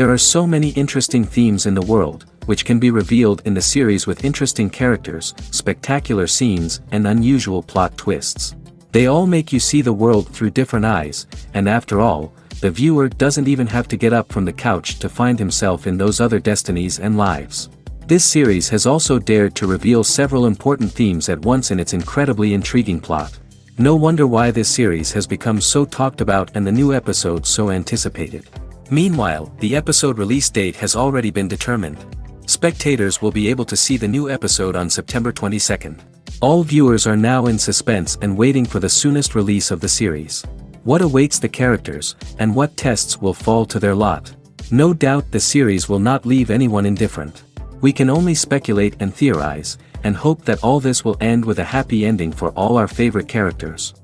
There are so many interesting themes in the world, which can be revealed in the series with interesting characters, spectacular scenes, and unusual plot twists. They all make you see the world through different eyes, and after all, the viewer doesn't even have to get up from the couch to find himself in those other destinies and lives. This series has also dared to reveal several important themes at once in its incredibly intriguing plot. No wonder why this series has become so talked about and the new episodes so anticipated. Meanwhile, the episode release date has already been determined. Spectators will be able to see the new episode on September 22nd. All viewers are now in suspense and waiting for the soonest release of the series. What awaits the characters, and what tests will fall to their lot? No doubt the series will not leave anyone indifferent. We can only speculate and theorize, and hope that all this will end with a happy ending for all our favorite characters.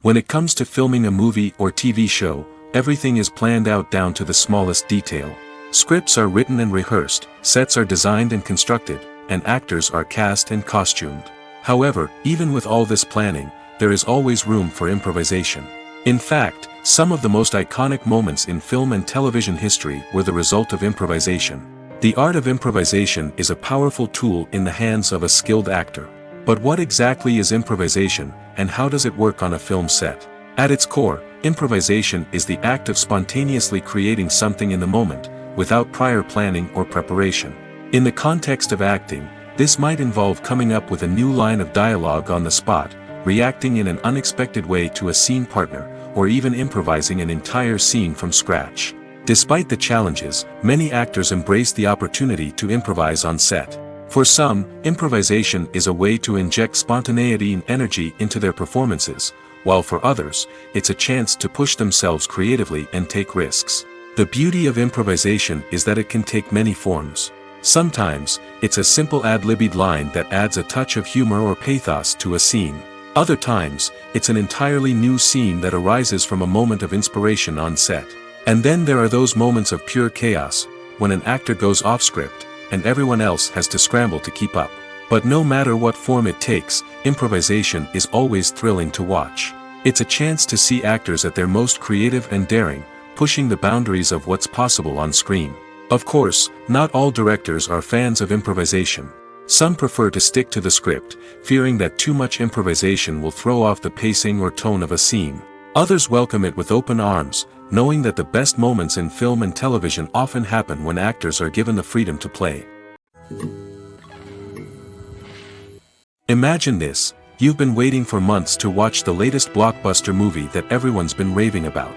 When it comes to filming a movie or TV show, everything is planned out down to the smallest detail. Scripts are written and rehearsed, sets are designed and constructed, and actors are cast and costumed. However, even with all this planning, there is always room for improvisation. In fact, some of the most iconic moments in film and television history were the result of improvisation. The art of improvisation is a powerful tool in the hands of a skilled actor. But what exactly is improvisation, and how does it work on a film set? At its core, improvisation is the act of spontaneously creating something in the moment, without prior planning or preparation. In the context of acting, this might involve coming up with a new line of dialogue on the spot, reacting in an unexpected way to a scene partner, or even improvising an entire scene from scratch. Despite the challenges, many actors embrace the opportunity to improvise on set. For some, improvisation is a way to inject spontaneity and energy into their performances, while for others, it's a chance to push themselves creatively and take risks. The beauty of improvisation is that it can take many forms. Sometimes, it's a simple ad-libbed line that adds a touch of humor or pathos to a scene. Other times, it's an entirely new scene that arises from a moment of inspiration on set. And then there are those moments of pure chaos, when an actor goes off script, and everyone else has to scramble to keep up. But no matter what form it takes, improvisation is always thrilling to watch. It's a chance to see actors at their most creative and daring, pushing the boundaries of what's possible on screen. Of course, not all directors are fans of improvisation. Some prefer to stick to the script, fearing that too much improvisation will throw off the pacing or tone of a scene. Others welcome it with open arms, knowing that the best moments in film and television often happen when actors are given the freedom to play. Imagine this: you've been waiting for months to watch the latest blockbuster movie that everyone's been raving about.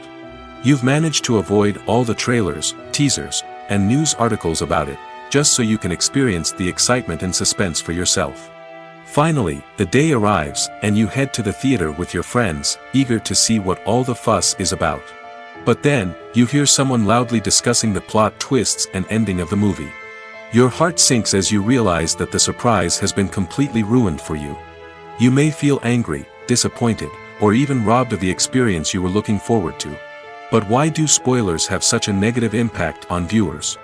You've managed to avoid all the trailers, teasers, and news articles about it, just so you can experience the excitement and suspense for yourself. Finally, the day arrives, and you head to the theater with your friends, eager to see what all the fuss is about. But then, you hear someone loudly discussing the plot twists and ending of the movie. Your heart sinks as you realize that the surprise has been completely ruined for you. You may feel angry, disappointed, or even robbed of the experience you were looking forward to. But why do spoilers have such a negative impact on viewers?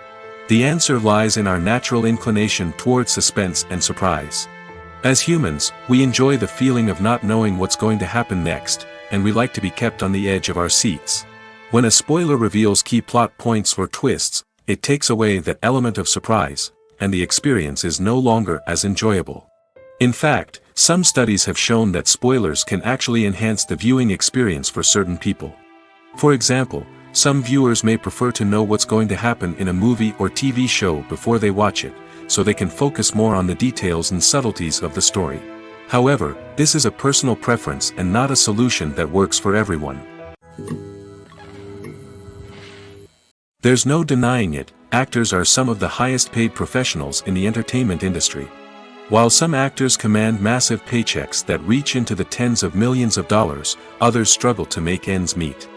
The answer lies in our natural inclination toward suspense and surprise. As humans, we enjoy the feeling of not knowing what's going to happen next, and we like to be kept on the edge of our seats. When a spoiler reveals key plot points or twists, it takes away that element of surprise, and the experience is no longer as enjoyable. In fact, some studies have shown that spoilers can actually enhance the viewing experience for certain people. For example, some viewers may prefer to know what's going to happen in a movie or TV show before they watch it, so they can focus more on the details and subtleties of the story. However, this is a personal preference and not a solution that works for everyone. There's no denying it, actors are some of the highest paid professionals in the entertainment industry. While some actors command massive paychecks that reach into the tens of millions of dollars, others struggle to make ends meet.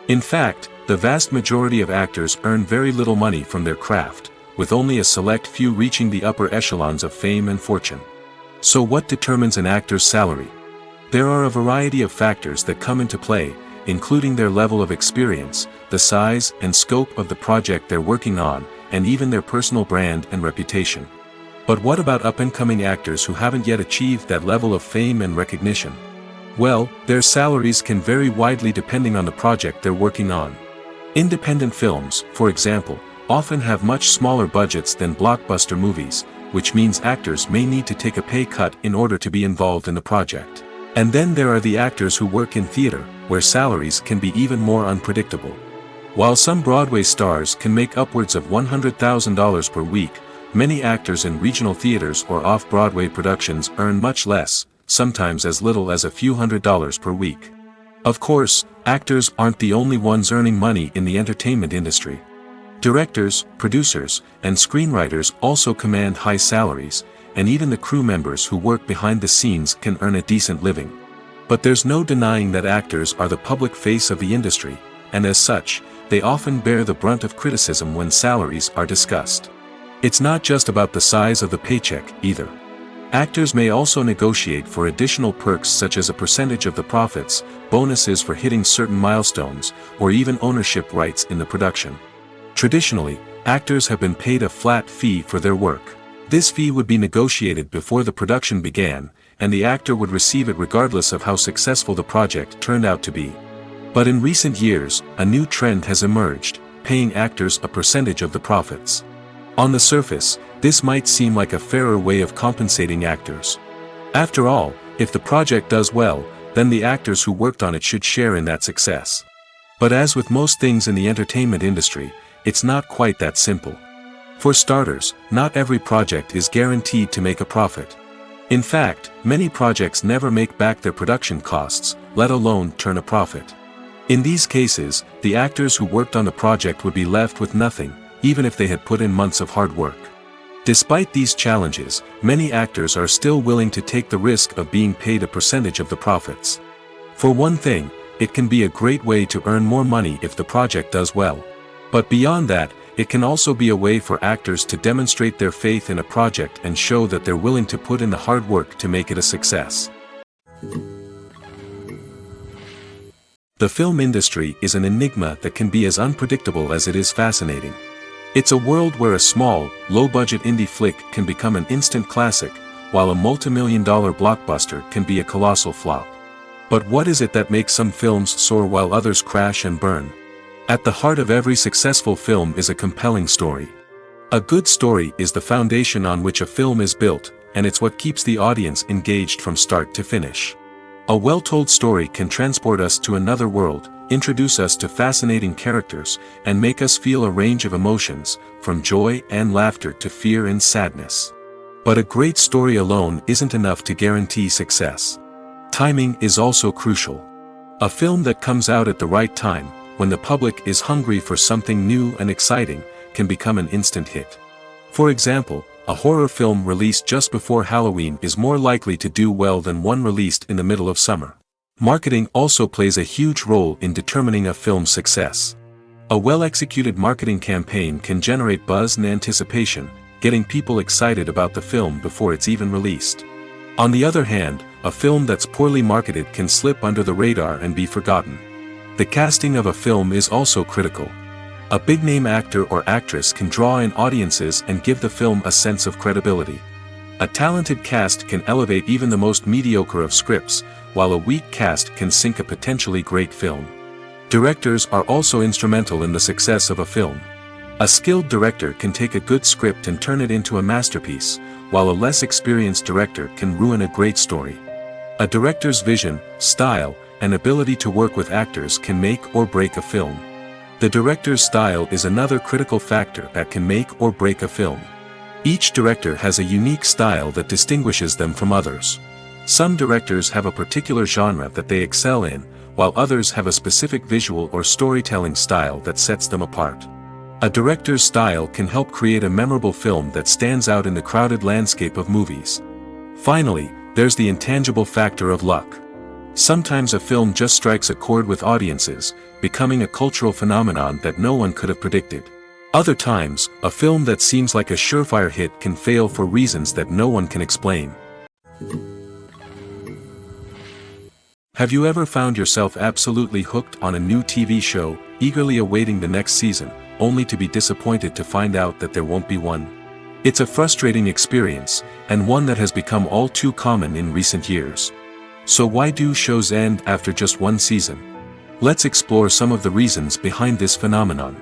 In fact, the vast majority of actors earn very little money from their craft, with only a select few reaching the upper echelons of fame and fortune. So what determines an actor's salary? There are a variety of factors that come into play, including their level of experience, the size and scope of the project they're working on, and even their personal brand and reputation. But what about up-and-coming actors who haven't yet achieved that level of fame and recognition? Well, their salaries can vary widely depending on the project they're working on. Independent films, for example, often have much smaller budgets than blockbuster movies, which means actors may need to take a pay cut in order to be involved in the project. And then there are the actors who work in theater, where salaries can be even more unpredictable. While some Broadway stars can make upwards of $100,000 per week, many actors in regional theaters or off-Broadway productions earn much less, sometimes as little as a few $100s per week. Of course, actors aren't the only ones earning money in the entertainment industry. Directors, producers, and screenwriters also command high salaries, and even the crew members who work behind the scenes can earn a decent living. But there's no denying that actors are the public face of the industry, and as such, they often bear the brunt of criticism when salaries are discussed. It's not just about the size of the paycheck, either. Actors may also negotiate for additional perks such as a percentage of the profits, bonuses for hitting certain milestones, or even ownership rights in the production. Traditionally, actors have been paid a flat fee for their work. This fee would be negotiated before the production began, and the actor would receive it regardless of how successful the project turned out to be. But in recent years, a new trend has emerged, paying actors a percentage of the profits. On the surface, this might seem like a fairer way of compensating actors. After all, if the project does well, then the actors who worked on it should share in that success. But as with most things in the entertainment industry, it's not quite that simple. For starters, not every project is guaranteed to make a profit. In fact, many projects never make back their production costs, let alone turn a profit. In these cases, the actors who worked on the project would be left with nothing, even if they had put in months of hard work. Despite these challenges, many actors are still willing to take the risk of being paid a percentage of the profits. For one thing, it can be a great way to earn more money if the project does well. But beyond that, it can also be a way for actors to demonstrate their faith in a project and show that they're willing to put in the hard work to make it a success. The film industry is an enigma that can be as unpredictable as it is fascinating. It's a world where a small, low-budget indie flick can become an instant classic, while a multi-million-dollar blockbuster can be a colossal flop. But what is it that makes some films soar while others crash and burn? At the heart of every successful film is a compelling story. A good story is the foundation on which a film is built, and it's what keeps the audience engaged from start to finish. A well-told story can transport us to another world, introduce us to fascinating characters, and make us feel a range of emotions, from joy and laughter to fear and sadness. But a great story alone isn't enough to guarantee success. Timing is also crucial. A film that comes out at the right time, when the public is hungry for something new and exciting, can become an instant hit. For example, a horror film released just before Halloween is more likely to do well than one released in the middle of summer. Marketing also plays a huge role in determining a film's success. A well-executed marketing campaign can generate buzz and anticipation, getting people excited about the film before it's even released. On the other hand, a film that's poorly marketed can slip under the radar and be forgotten. The casting of a film is also critical. A big-name actor or actress can draw in audiences and give the film a sense of credibility. A talented cast can elevate even the most mediocre of scripts, while a weak cast can sink a potentially great film. Directors are also instrumental in the success of a film. A skilled director can take a good script and turn it into a masterpiece, while a less experienced director can ruin a great story. A director's vision, style, and ability to work with actors can make or break a film. The director's style is another critical factor that can make or break a film. Each director has a unique style that distinguishes them from others. Some directors have a particular genre that they excel in, while others have a specific visual or storytelling style that sets them apart. A director's style can help create a memorable film that stands out in the crowded landscape of movies. Finally, there's the intangible factor of luck. Sometimes a film just strikes a chord with audiences, becoming a cultural phenomenon that no one could have predicted. Other times, a film that seems like a surefire hit can fail for reasons that no one can explain. Have you ever found yourself absolutely hooked on a new TV show, eagerly awaiting the next season, only to be disappointed to find out that there won't be one? It's a frustrating experience, and one that has become all too common in recent years. So why do shows end after just one season? Let's explore some of the reasons behind this phenomenon.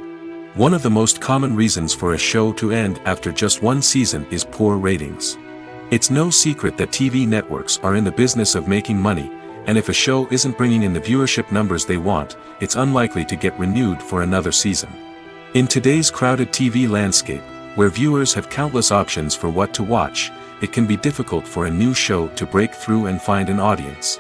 One of the most common reasons for a show to end after just one season is poor ratings. It's no secret that TV networks are in the business of making money, and if a show isn't bringing in the viewership numbers they want, it's unlikely to get renewed for another season. In today's crowded TV landscape, where viewers have countless options for what to watch, it can be difficult for a new show to break through and find an audience.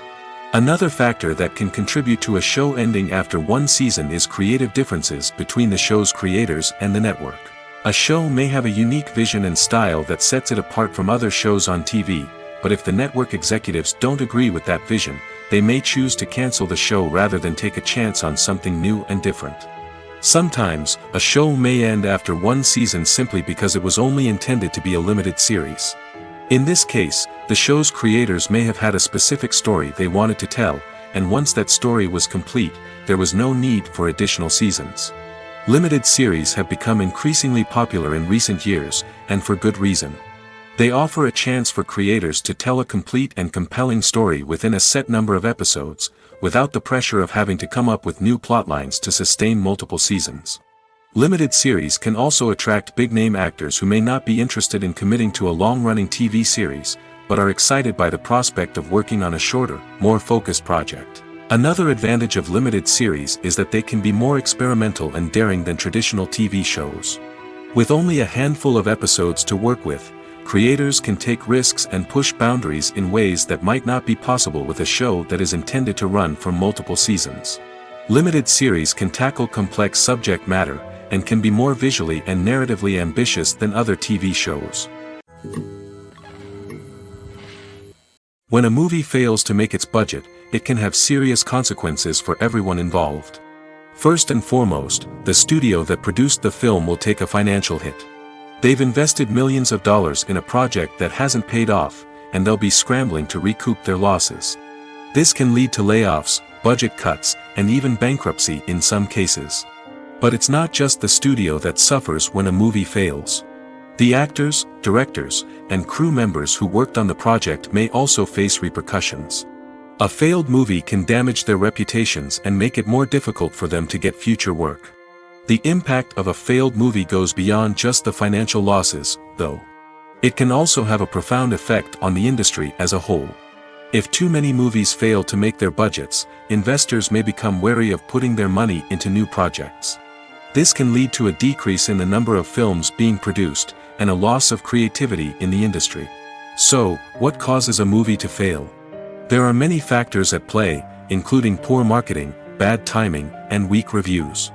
Another factor that can contribute to a show ending after one season is creative differences between the show's creators and the network. A show may have a unique vision and style that sets it apart from other shows on TV, but if the network executives don't agree with that vision, they may choose to cancel the show rather than take a chance on something new and different. Sometimes, a show may end after one season simply because it was only intended to be a limited series. In this case, the show's creators may have had a specific story they wanted to tell, and once that story was complete, there was no need for additional seasons. Limited series have become increasingly popular in recent years, and for good reason. They offer a chance for creators to tell a complete and compelling story within a set number of episodes, without the pressure of having to come up with new plotlines to sustain multiple seasons. Limited series can also attract big-name actors who may not be interested in committing to a long-running TV series, but are excited by the prospect of working on a shorter, more focused project. Another advantage of limited series is that they can be more experimental and daring than traditional TV shows. With only a handful of episodes to work with, creators can take risks and push boundaries in ways that might not be possible with a show that is intended to run for multiple seasons. Limited series can tackle complex subject matter, and can be more visually and narratively ambitious than other TV shows. When a movie fails to make its budget, it can have serious consequences for everyone involved. First and foremost, the studio that produced the film will take a financial hit. They've invested millions of dollars in a project that hasn't paid off, and they'll be scrambling to recoup their losses. This can lead to layoffs, budget cuts, and even bankruptcy in some cases. But it's not just the studio that suffers when a movie fails. The actors, directors, and crew members who worked on the project may also face repercussions. A failed movie can damage their reputations and make it more difficult for them to get future work. The impact of a failed movie goes beyond just the financial losses, though. It can also have a profound effect on the industry as a whole. If too many movies fail to make their budgets, investors may become wary of putting their money into new projects. This can lead to a decrease in the number of films being produced, and a loss of creativity in the industry. So, what causes a movie to fail? There are many factors at play, including poor marketing, bad timing, and weak reviews.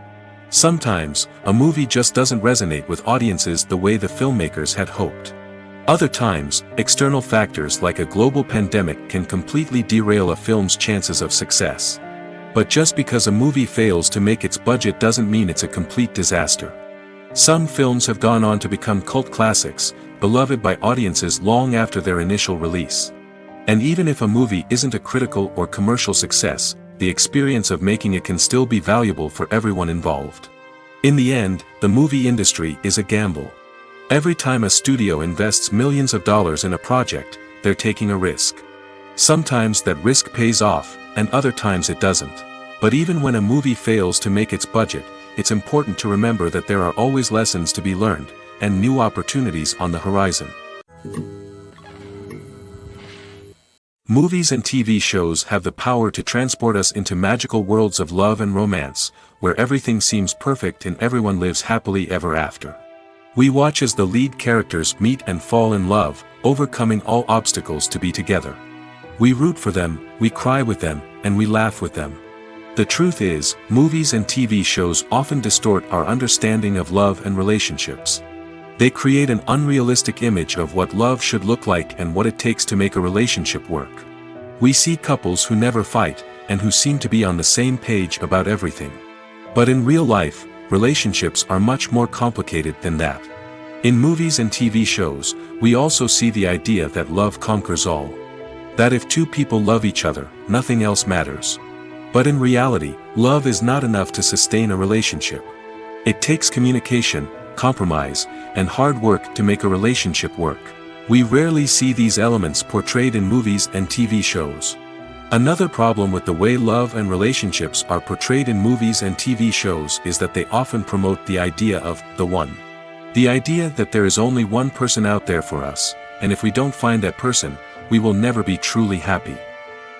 Sometimes, a movie just doesn't resonate with audiences the way the filmmakers had hoped. Other times, external factors like a global pandemic can completely derail a film's chances of success. But just because a movie fails to make its budget doesn't mean it's a complete disaster. Some films have gone on to become cult classics, beloved by audiences long after their initial release. And even if a movie isn't a critical or commercial success, the experience of making it can still be valuable for everyone involved. In the end, the movie industry is a gamble. Every time a studio invests millions of dollars in a project, they're taking a risk. Sometimes that risk pays off, and other times it doesn't. But even when a movie fails to make its budget, it's important to remember that there are always lessons to be learned, and new opportunities on the horizon. Movies and TV shows have the power to transport us into magical worlds of love and romance, where everything seems perfect and everyone lives happily ever after. We watch as the lead characters meet and fall in love, overcoming all obstacles to be together. We root for them, we cry with them, and we laugh with them. The truth is, movies and TV shows often distort our understanding of love and relationships. They create an unrealistic image of what love should look like and what it takes to make a relationship work. We see couples who never fight, and who seem to be on the same page about everything. But in real life, relationships are much more complicated than that. In movies and TV shows, we also see the idea that love conquers all. That if two people love each other, nothing else matters. But in reality, love is not enough to sustain a relationship. It takes communication, compromise, and hard work to make a relationship work. We rarely see these elements portrayed in movies and TV shows. Another problem with the way love and relationships are portrayed in movies and TV shows is that they often promote the idea of the one. The idea that there is only one person out there for us, and if we don't find that person, we will never be truly happy.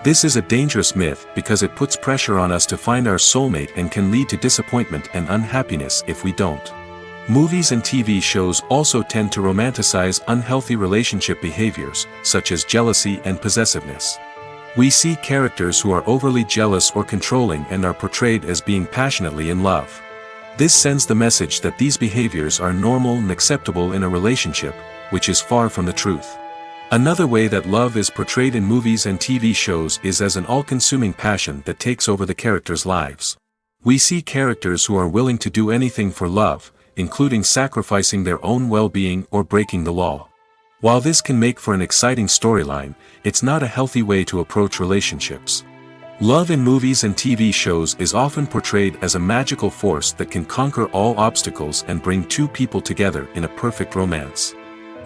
This is a dangerous myth because it puts pressure on us to find our soulmate and can lead to disappointment and unhappiness if we don't. Movies and TV shows also tend to romanticize unhealthy relationship behaviors, such as jealousy and possessiveness. We see characters who are overly jealous or controlling and are portrayed as being passionately in love. This sends the message that these behaviors are normal and acceptable in a relationship, which is far from the truth. Another way that love is portrayed in movies and TV shows is as an all-consuming passion that takes over the characters' lives. We see characters who are willing to do anything for love, including sacrificing their own well-being or breaking the law. While this can make for an exciting storyline, it's not a healthy way to approach relationships. Love in movies and TV shows is often portrayed as a magical force that can conquer all obstacles and bring two people together in a perfect romance.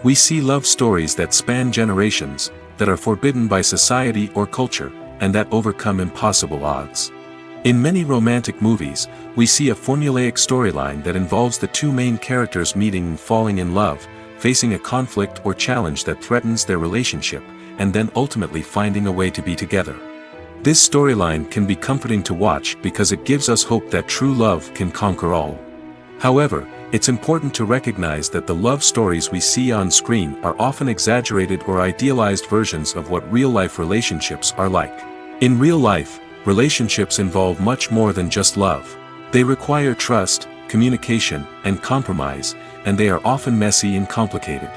We see love stories that span generations, that are forbidden by society or culture, and that overcome impossible odds. In many romantic movies, we see a formulaic storyline that involves the two main characters meeting and falling in love, facing a conflict or challenge that threatens their relationship, and then ultimately finding a way to be together. This storyline can be comforting to watch because it gives us hope that true love can conquer all. However, it's important to recognize that the love stories we see on screen are often exaggerated or idealized versions of what real-life relationships are like. In real life, relationships involve much more than just love. They require trust, communication, and compromise, and they are often messy and complicated.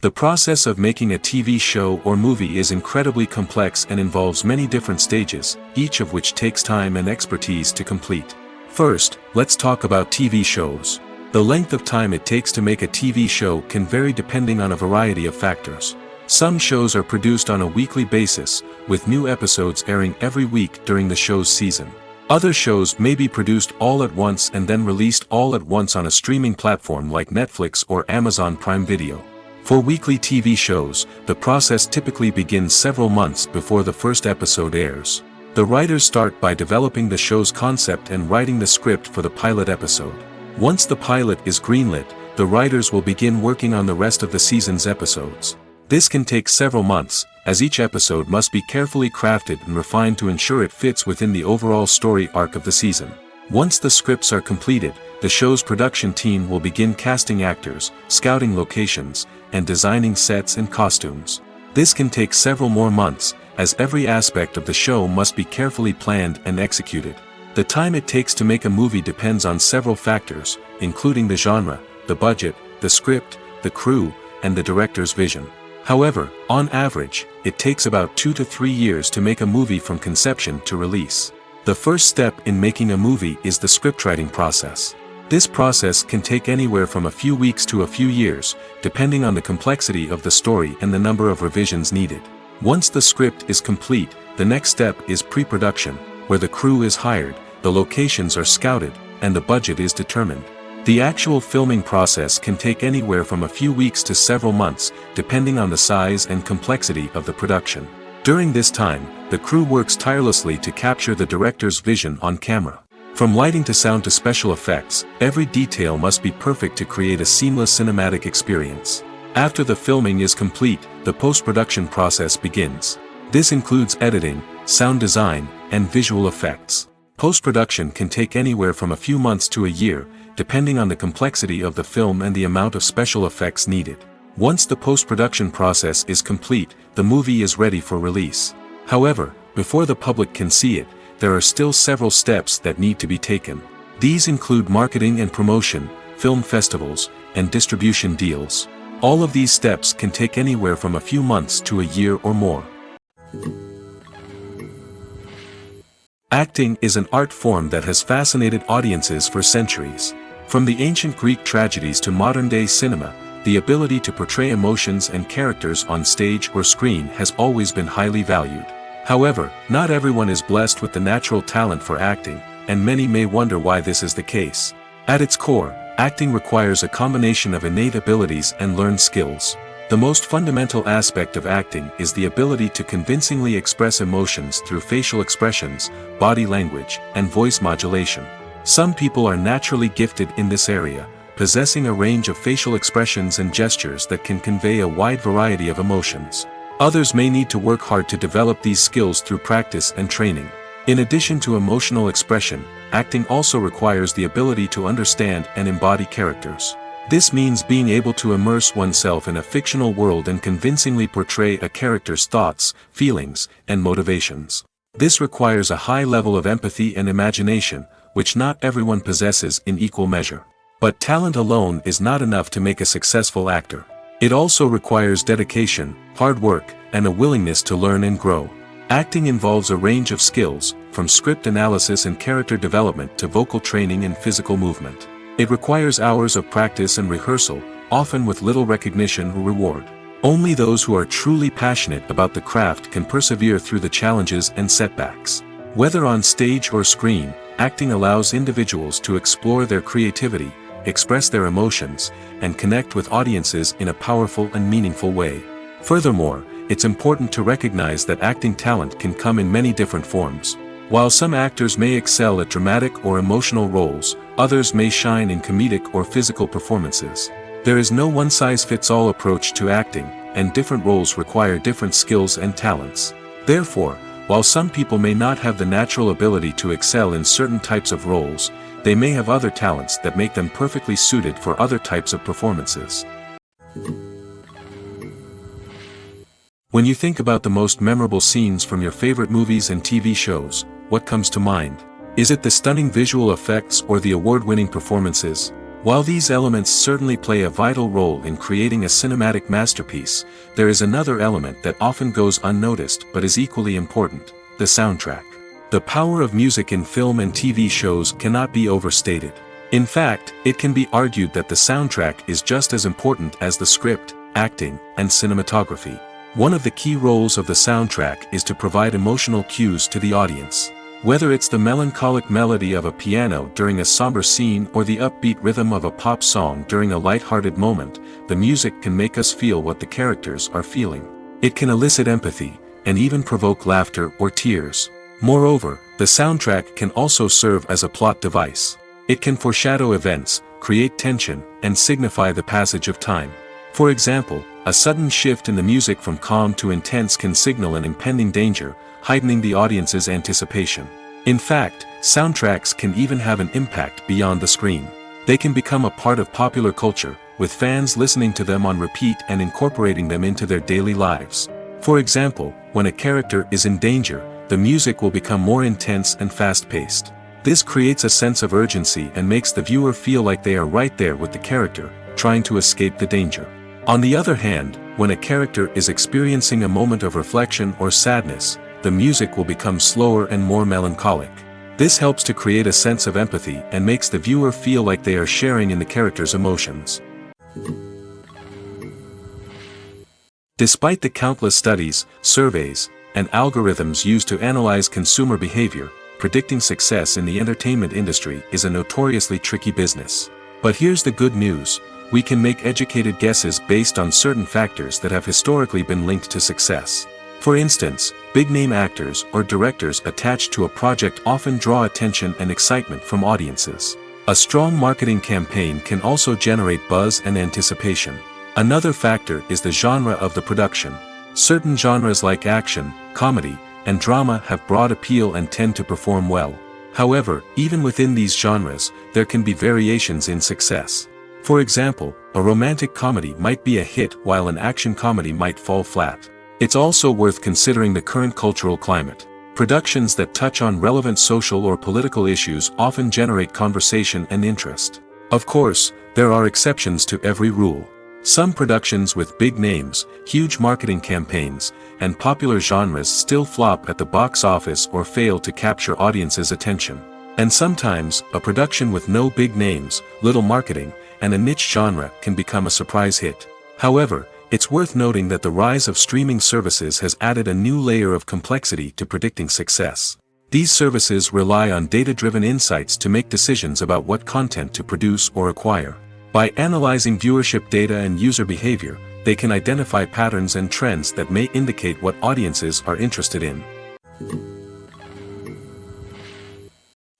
The process of making a TV show or movie is incredibly complex and involves many different stages, each of which takes time and expertise to complete. First, let's talk about TV shows. The length of time it takes to make a TV show can vary depending on a variety of factors. Some shows are produced on a weekly basis, with new episodes airing every week during the show's season. Other shows may be produced all at once and then released all at once on a streaming platform like Netflix or Amazon Prime Video. For weekly TV shows, the process typically begins several months before the first episode airs. The writers start by developing the show's concept and writing the script for the pilot episode. Once the pilot is greenlit, the writers will begin working on the rest of the season's episodes. This can take several months, as each episode must be carefully crafted and refined to ensure it fits within the overall story arc of the season. Once the scripts are completed, the show's production team will begin casting actors, scouting locations, and designing sets and costumes. This can take several more months, as every aspect of the show must be carefully planned and executed. The time it takes to make a movie depends on several factors, including the genre, the budget, the script, the crew, and the director's vision. However, on average, it takes about 2 to 3 years to make a movie from conception to release. The first step in making a movie is the scriptwriting process. This process can take anywhere from a few weeks to a few years, depending on the complexity of the story and the number of revisions needed. Once the script is complete, the next step is pre-production, where the crew is hired, the locations are scouted, and the budget is determined. The actual filming process can take anywhere from a few weeks to several months, depending on the size and complexity of the production. During this time, the crew works tirelessly to capture the director's vision on camera. From lighting to sound to special effects, every detail must be perfect to create a seamless cinematic experience. After the filming is complete, the post-production process begins. This includes editing, sound design, and visual effects. Post-production can take anywhere from a few months to a year, depending on the complexity of the film and the amount of special effects needed. Once the post-production process is complete, the movie is ready for release. However, before the public can see it, there are still several steps that need to be taken. These include marketing and promotion, film festivals, and distribution deals. All of these steps can take anywhere from a few months to a year or more. Acting is an art form that has fascinated audiences for centuries. From the ancient Greek tragedies to modern-day cinema, the ability to portray emotions and characters on stage or screen has always been highly valued. However, not everyone is blessed with the natural talent for acting, and many may wonder why this is the case. At its core, acting requires a combination of innate abilities and learned skills. The most fundamental aspect of acting is the ability to convincingly express emotions through facial expressions, body language, and voice modulation. Some people are naturally gifted in this area, possessing a range of facial expressions and gestures that can convey a wide variety of emotions. Others may need to work hard to develop these skills through practice and training. In addition to emotional expression, acting also requires the ability to understand and embody characters. This means being able to immerse oneself in a fictional world and convincingly portray a character's thoughts, feelings, and motivations. This requires a high level of empathy and imagination, which not everyone possesses in equal measure. But talent alone is not enough to make a successful actor. It also requires dedication, hard work, and a willingness to learn and grow. Acting involves a range of skills, from script analysis and character development to vocal training and physical movement. It requires hours of practice and rehearsal, often with little recognition or reward. Only those who are truly passionate about the craft can persevere through the challenges and setbacks. Whether on stage or screen, acting allows individuals to explore their creativity, express their emotions, and connect with audiences in a powerful and meaningful way. Furthermore, it's important to recognize that acting talent can come in many different forms. While some actors may excel at dramatic or emotional roles, others may shine in comedic or physical performances. There is no one-size-fits-all approach to acting, and different roles require different skills and talents. Therefore, while some people may not have the natural ability to excel in certain types of roles, they may have other talents that make them perfectly suited for other types of performances. When you think about the most memorable scenes from your favorite movies and TV shows, what comes to mind? Is it the stunning visual effects or the award-winning performances? While these elements certainly play a vital role in creating a cinematic masterpiece, there is another element that often goes unnoticed but is equally important: the soundtrack. The power of music in film and TV shows cannot be overstated. In fact, it can be argued that the soundtrack is just as important as the script, acting, and cinematography. One of the key roles of the soundtrack is to provide emotional cues to the audience. Whether it's the melancholic melody of a piano during a somber scene or the upbeat rhythm of a pop song during a light-hearted moment, the music can make us feel what the characters are feeling. It can elicit empathy, and even provoke laughter or tears. Moreover, the soundtrack can also serve as a plot device. It can foreshadow events, create tension, and signify the passage of time. For example, a sudden shift in the music from calm to intense can signal an impending danger, heightening the audience's anticipation. In fact, soundtracks can even have an impact beyond the screen. They can become a part of popular culture, with fans listening to them on repeat and incorporating them into their daily lives. For example, when a character is in danger, the music will become more intense and fast-paced. This creates a sense of urgency and makes the viewer feel like they are right there with the character, trying to escape the danger. On the other hand, when a character is experiencing a moment of reflection or sadness, the music will become slower and more melancholic. This helps to create a sense of empathy and makes the viewer feel like they are sharing in the character's emotions. Despite the countless studies, surveys, and algorithms used to analyze consumer behavior, predicting success in the entertainment industry is a notoriously tricky business. But here's the good news: we can make educated guesses based on certain factors that have historically been linked to success. For instance, big-name actors or directors attached to a project often draw attention and excitement from audiences. A strong marketing campaign can also generate buzz and anticipation. Another factor is the genre of the production. Certain genres like action, comedy, and drama have broad appeal and tend to perform well. However, even within these genres, there can be variations in success. For example, a romantic comedy might be a hit while an action comedy might fall flat. It's also worth considering the current cultural climate. Productions that touch on relevant social or political issues often generate conversation and interest. Of course, there are exceptions to every rule. Some productions with big names, huge marketing campaigns, and popular genres still flop at the box office or fail to capture audiences' attention. And sometimes, a production with no big names, little marketing, and a niche genre can become a surprise hit. However, it's worth noting that the rise of streaming services has added a new layer of complexity to predicting success. These services rely on data-driven insights to make decisions about what content to produce or acquire. By analyzing viewership data and user behavior, they can identify patterns and trends that may indicate what audiences are interested in.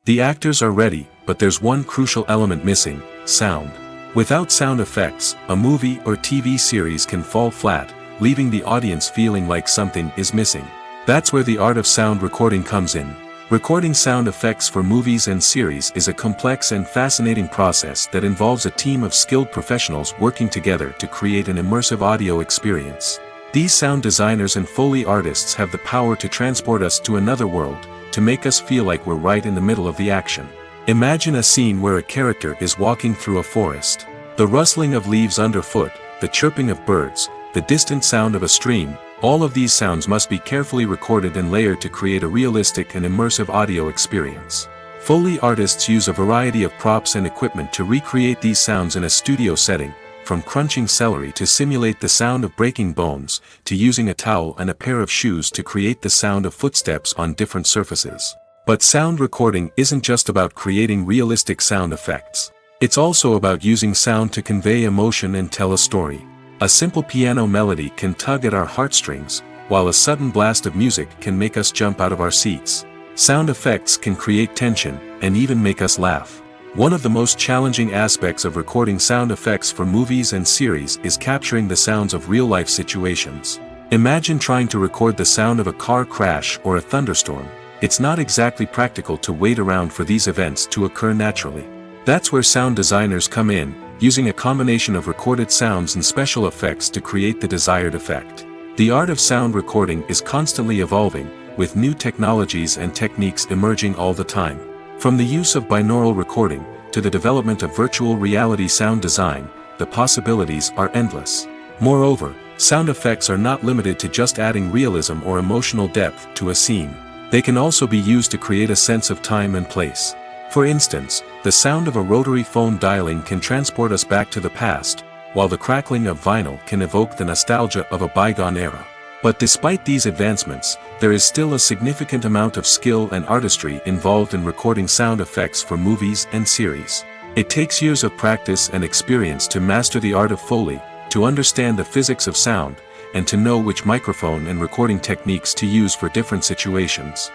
The actors are ready, but there's one crucial element missing: sound. Without sound effects, a movie or TV series can fall flat, leaving the audience feeling like something is missing. That's where the art of sound recording comes in. Recording sound effects for movies and series is a complex and fascinating process that involves a team of skilled professionals working together to create an immersive audio experience. These sound designers and Foley artists have the power to transport us to another world, to make us feel like we're right in the middle of the action. Imagine a scene where a character is walking through a forest. The rustling of leaves underfoot, the chirping of birds, the distant sound of a stream, all of these sounds must be carefully recorded and layered to create a realistic and immersive audio experience. Foley artists use a variety of props and equipment to recreate these sounds in a studio setting, from crunching celery to simulate the sound of breaking bones, to using a towel and a pair of shoes to create the sound of footsteps on different surfaces. But sound recording isn't just about creating realistic sound effects. It's also about using sound to convey emotion and tell a story. A simple piano melody can tug at our heartstrings, while a sudden blast of music can make us jump out of our seats. Sound effects can create tension, and even make us laugh. One of the most challenging aspects of recording sound effects for movies and series is capturing the sounds of real-life situations. Imagine trying to record the sound of a car crash or a thunderstorm. It's not exactly practical to wait around for these events to occur naturally. That's where sound designers come in, using a combination of recorded sounds and special effects to create the desired effect. The art of sound recording is constantly evolving, with new technologies and techniques emerging all the time. From the use of binaural recording, to the development of virtual reality sound design, the possibilities are endless. Moreover, sound effects are not limited to just adding realism or emotional depth to a scene. They can also be used to create a sense of time and place. For instance, the sound of a rotary phone dialing can transport us back to the past, while the crackling of vinyl can evoke the nostalgia of a bygone era. But despite these advancements, there is still a significant amount of skill and artistry involved in recording sound effects for movies and series. It takes years of practice and experience to master the art of Foley, to understand the physics of sound, and to know which microphone and recording techniques to use for different situations.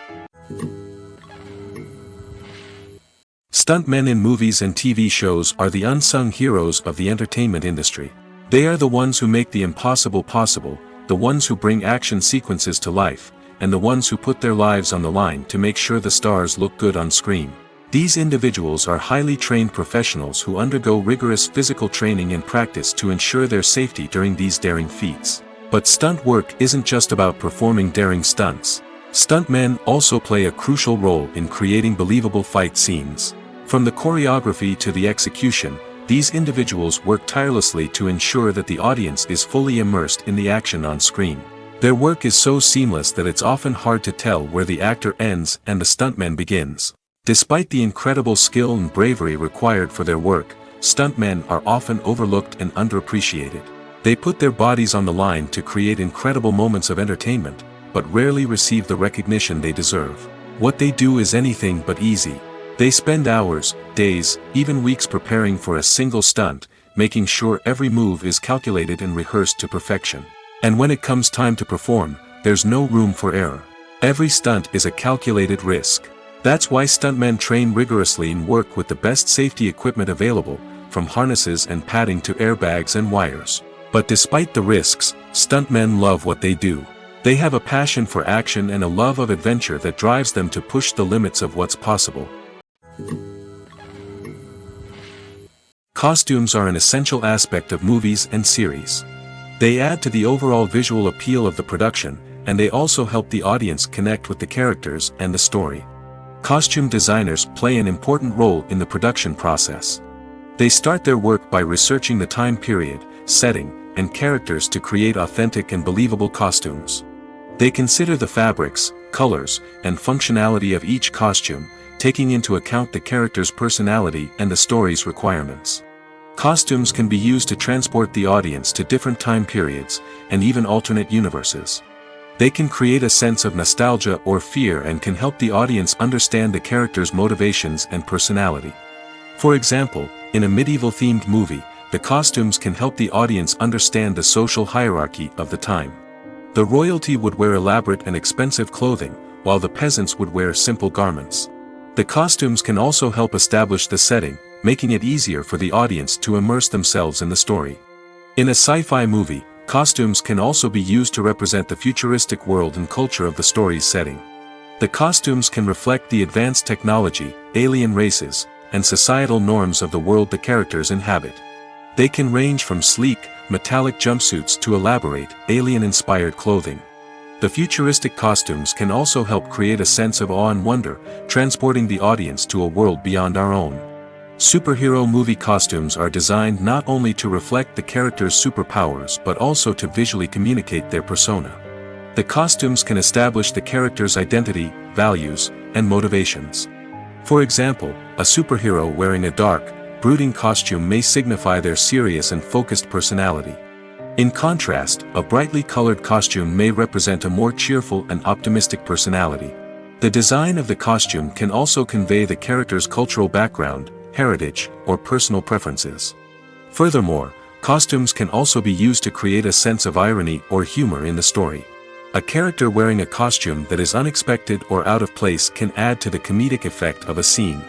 Stuntmen in movies and TV shows are the unsung heroes of the entertainment industry. They are the ones who make the impossible possible, the ones who bring action sequences to life, and the ones who put their lives on the line to make sure the stars look good on screen. These individuals are highly trained professionals who undergo rigorous physical training and practice to ensure their safety during these daring feats. But stunt work isn't just about performing daring stunts. Stuntmen also play a crucial role in creating believable fight scenes. From the choreography to the execution, these individuals work tirelessly to ensure that the audience is fully immersed in the action on screen. Their work is so seamless that it's often hard to tell where the actor ends and the stuntman begins. Despite the incredible skill and bravery required for their work, stuntmen are often overlooked and underappreciated. They put their bodies on the line to create incredible moments of entertainment, but rarely receive the recognition they deserve. What they do is anything but easy. They spend hours, days, even weeks preparing for a single stunt, making sure every move is calculated and rehearsed to perfection. And when it comes time to perform, there's no room for error. Every stunt is a calculated risk. That's why stuntmen train rigorously and work with the best safety equipment available, from harnesses and padding to airbags and wires. But despite the risks, stuntmen love what they do. They have a passion for action and a love of adventure that drives them to push the limits of what's possible. Costumes are an essential aspect of movies and series. They add to the overall visual appeal of the production, and they also help the audience connect with the characters and the story. Costume designers play an important role in the production process. They start their work by researching the time period, setting, and characters to create authentic and believable costumes. They consider the fabrics, colors, and functionality of each costume, taking into account the character's personality and the story's requirements. Costumes can be used to transport the audience to different time periods, and even alternate universes. They can create a sense of nostalgia or fear and can help the audience understand the character's motivations and personality. For example, in a medieval-themed movie, the costumes can help the audience understand the social hierarchy of the time. The royalty would wear elaborate and expensive clothing, while the peasants would wear simple garments. The costumes can also help establish the setting, making it easier for the audience to immerse themselves in the story. In a sci-fi movie, costumes can also be used to represent the futuristic world and culture of the story's setting. The costumes can reflect the advanced technology, alien races, and societal norms of the world the characters inhabit. They can range from sleek, metallic jumpsuits to elaborate, alien-inspired clothing. The futuristic costumes can also help create a sense of awe and wonder, transporting the audience to a world beyond our own. Superhero movie costumes are designed not only to reflect the character's superpowers but also to visually communicate their persona. The costumes can establish the character's identity, values, and motivations. For example, a superhero wearing a dark, brooding costume may signify their serious and focused personality. In contrast, a brightly colored costume may represent a more cheerful and optimistic personality. The design of the costume can also convey the character's cultural background, heritage, or personal preferences. Furthermore, costumes can also be used to create a sense of irony or humor in the story. A character wearing a costume that is unexpected or out of place can add to the comedic effect of a scene.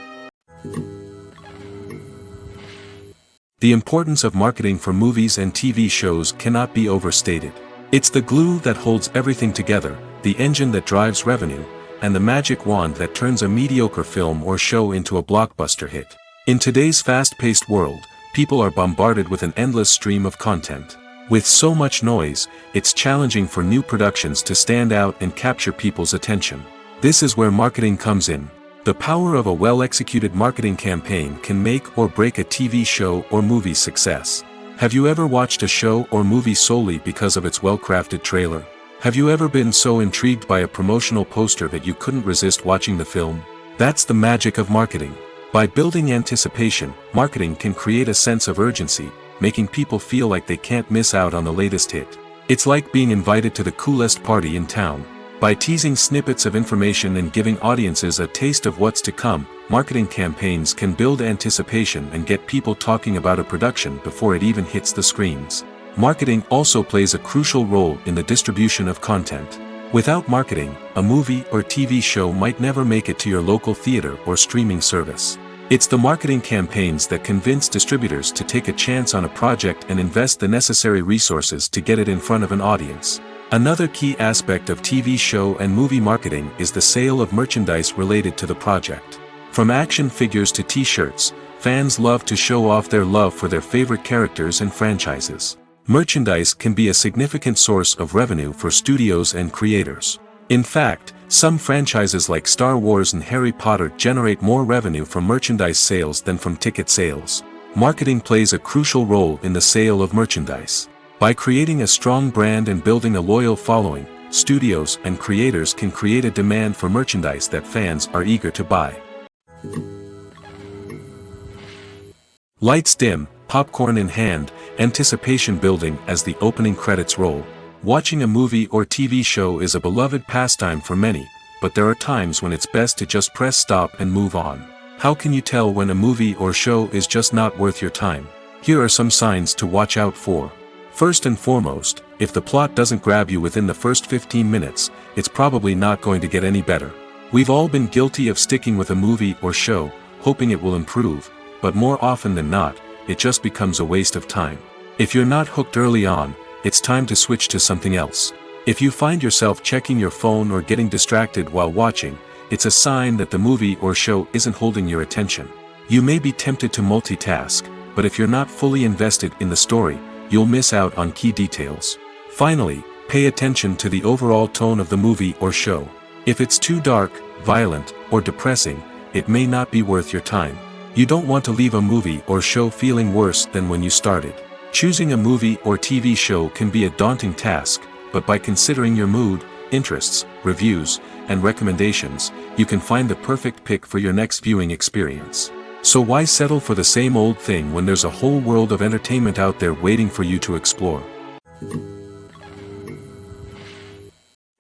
The importance of marketing for movies and TV shows cannot be overstated. It's the glue that holds everything together, the engine that drives revenue, and the magic wand that turns a mediocre film or show into a blockbuster hit. In today's fast-paced world, people are bombarded with an endless stream of content. With so much noise, it's challenging for new productions to stand out and capture people's attention. This is where marketing comes in. The power of a well-executed marketing campaign can make or break a TV show or movie's success. Have you ever watched a show or movie solely because of its well-crafted trailer? Have you ever been so intrigued by a promotional poster that you couldn't resist watching the film? That's the magic of marketing. By building anticipation, marketing can create a sense of urgency, making people feel like they can't miss out on the latest hit. It's like being invited to the coolest party in town. By teasing snippets of information and giving audiences a taste of what's to come, marketing campaigns can build anticipation and get people talking about a production before it even hits the screens. Marketing also plays a crucial role in the distribution of content. Without marketing, a movie or TV show might never make it to your local theater or streaming service. It's the marketing campaigns that convince distributors to take a chance on a project and invest the necessary resources to get it in front of an audience. Another key aspect of TV show and movie marketing is the sale of merchandise related to the project. From action figures to t-shirts, fans love to show off their love for their favorite characters and franchises. Merchandise can be a significant source of revenue for studios and creators. In fact, some franchises like Star Wars and Harry Potter generate more revenue from merchandise sales than from ticket sales. Marketing plays a crucial role in the sale of merchandise. By creating a strong brand and building a loyal following, studios and creators can create a demand for merchandise that fans are eager to buy. Lights dim, popcorn in hand, anticipation building as the opening credits roll. Watching a movie or TV show is a beloved pastime for many, but there are times when it's best to just press stop and move on. How can you tell when a movie or show is just not worth your time? Here are some signs to watch out for. First and foremost, if the plot doesn't grab you within the first 15 minutes, it's probably not going to get any better. We've all been guilty of sticking with a movie or show, hoping it will improve, but more often than not, it just becomes a waste of time. If you're not hooked early on, it's time to switch to something else. If you find yourself checking your phone or getting distracted while watching, it's a sign that the movie or show isn't holding your attention. You may be tempted to multitask, but if you're not fully invested in the story, you'll miss out on key details. Finally, pay attention to the overall tone of the movie or show. If it's too dark, violent, or depressing, it may not be worth your time. You don't want to leave a movie or show feeling worse than when you started. Choosing a movie or TV show can be a daunting task, but by considering your mood, interests, reviews, and recommendations, you can find the perfect pick for your next viewing experience. So why settle for the same old thing when there's a whole world of entertainment out there waiting for you to explore?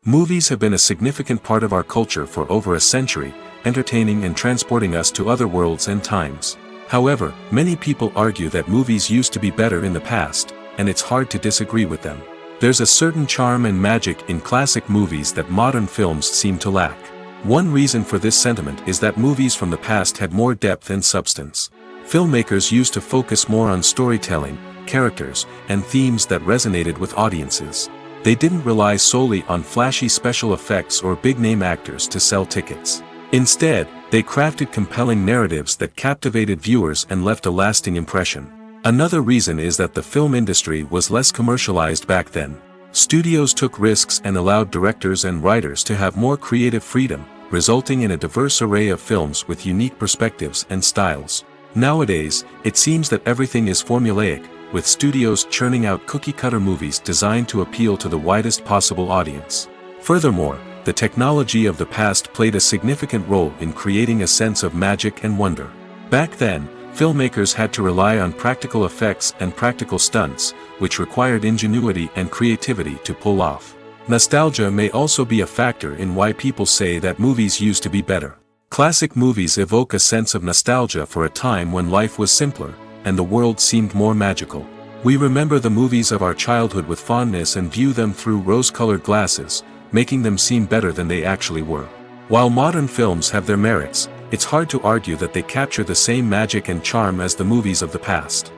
Movies have been a significant part of our culture for over a century, entertaining and transporting us to other worlds and times. However, many people argue that movies used to be better in the past, and it's hard to disagree with them. There's a certain charm and magic in classic movies that modern films seem to lack. One reason for this sentiment is that movies from the past had more depth and substance. Filmmakers used to focus more on storytelling, characters, and themes that resonated with audiences. They didn't rely solely on flashy special effects or big-name actors to sell tickets. Instead, they crafted compelling narratives that captivated viewers and left a lasting impression. Another reason is that the film industry was less commercialized back then. Studios took risks and allowed directors and writers to have more creative freedom, resulting in a diverse array of films with unique perspectives and styles. Nowadays, it seems that everything is formulaic, with studios churning out cookie-cutter movies designed to appeal to the widest possible audience. Furthermore, the technology of the past played a significant role in creating a sense of magic and wonder. Back then, filmmakers had to rely on practical effects and practical stunts, which required ingenuity and creativity to pull off. Nostalgia may also be a factor in why people say that movies used to be better. Classic movies evoke a sense of nostalgia for a time when life was simpler, and the world seemed more magical. We remember the movies of our childhood with fondness and view them through rose-colored glasses, making them seem better than they actually were. While modern films have their merits, it's hard to argue that they capture the same magic and charm as the movies of the past.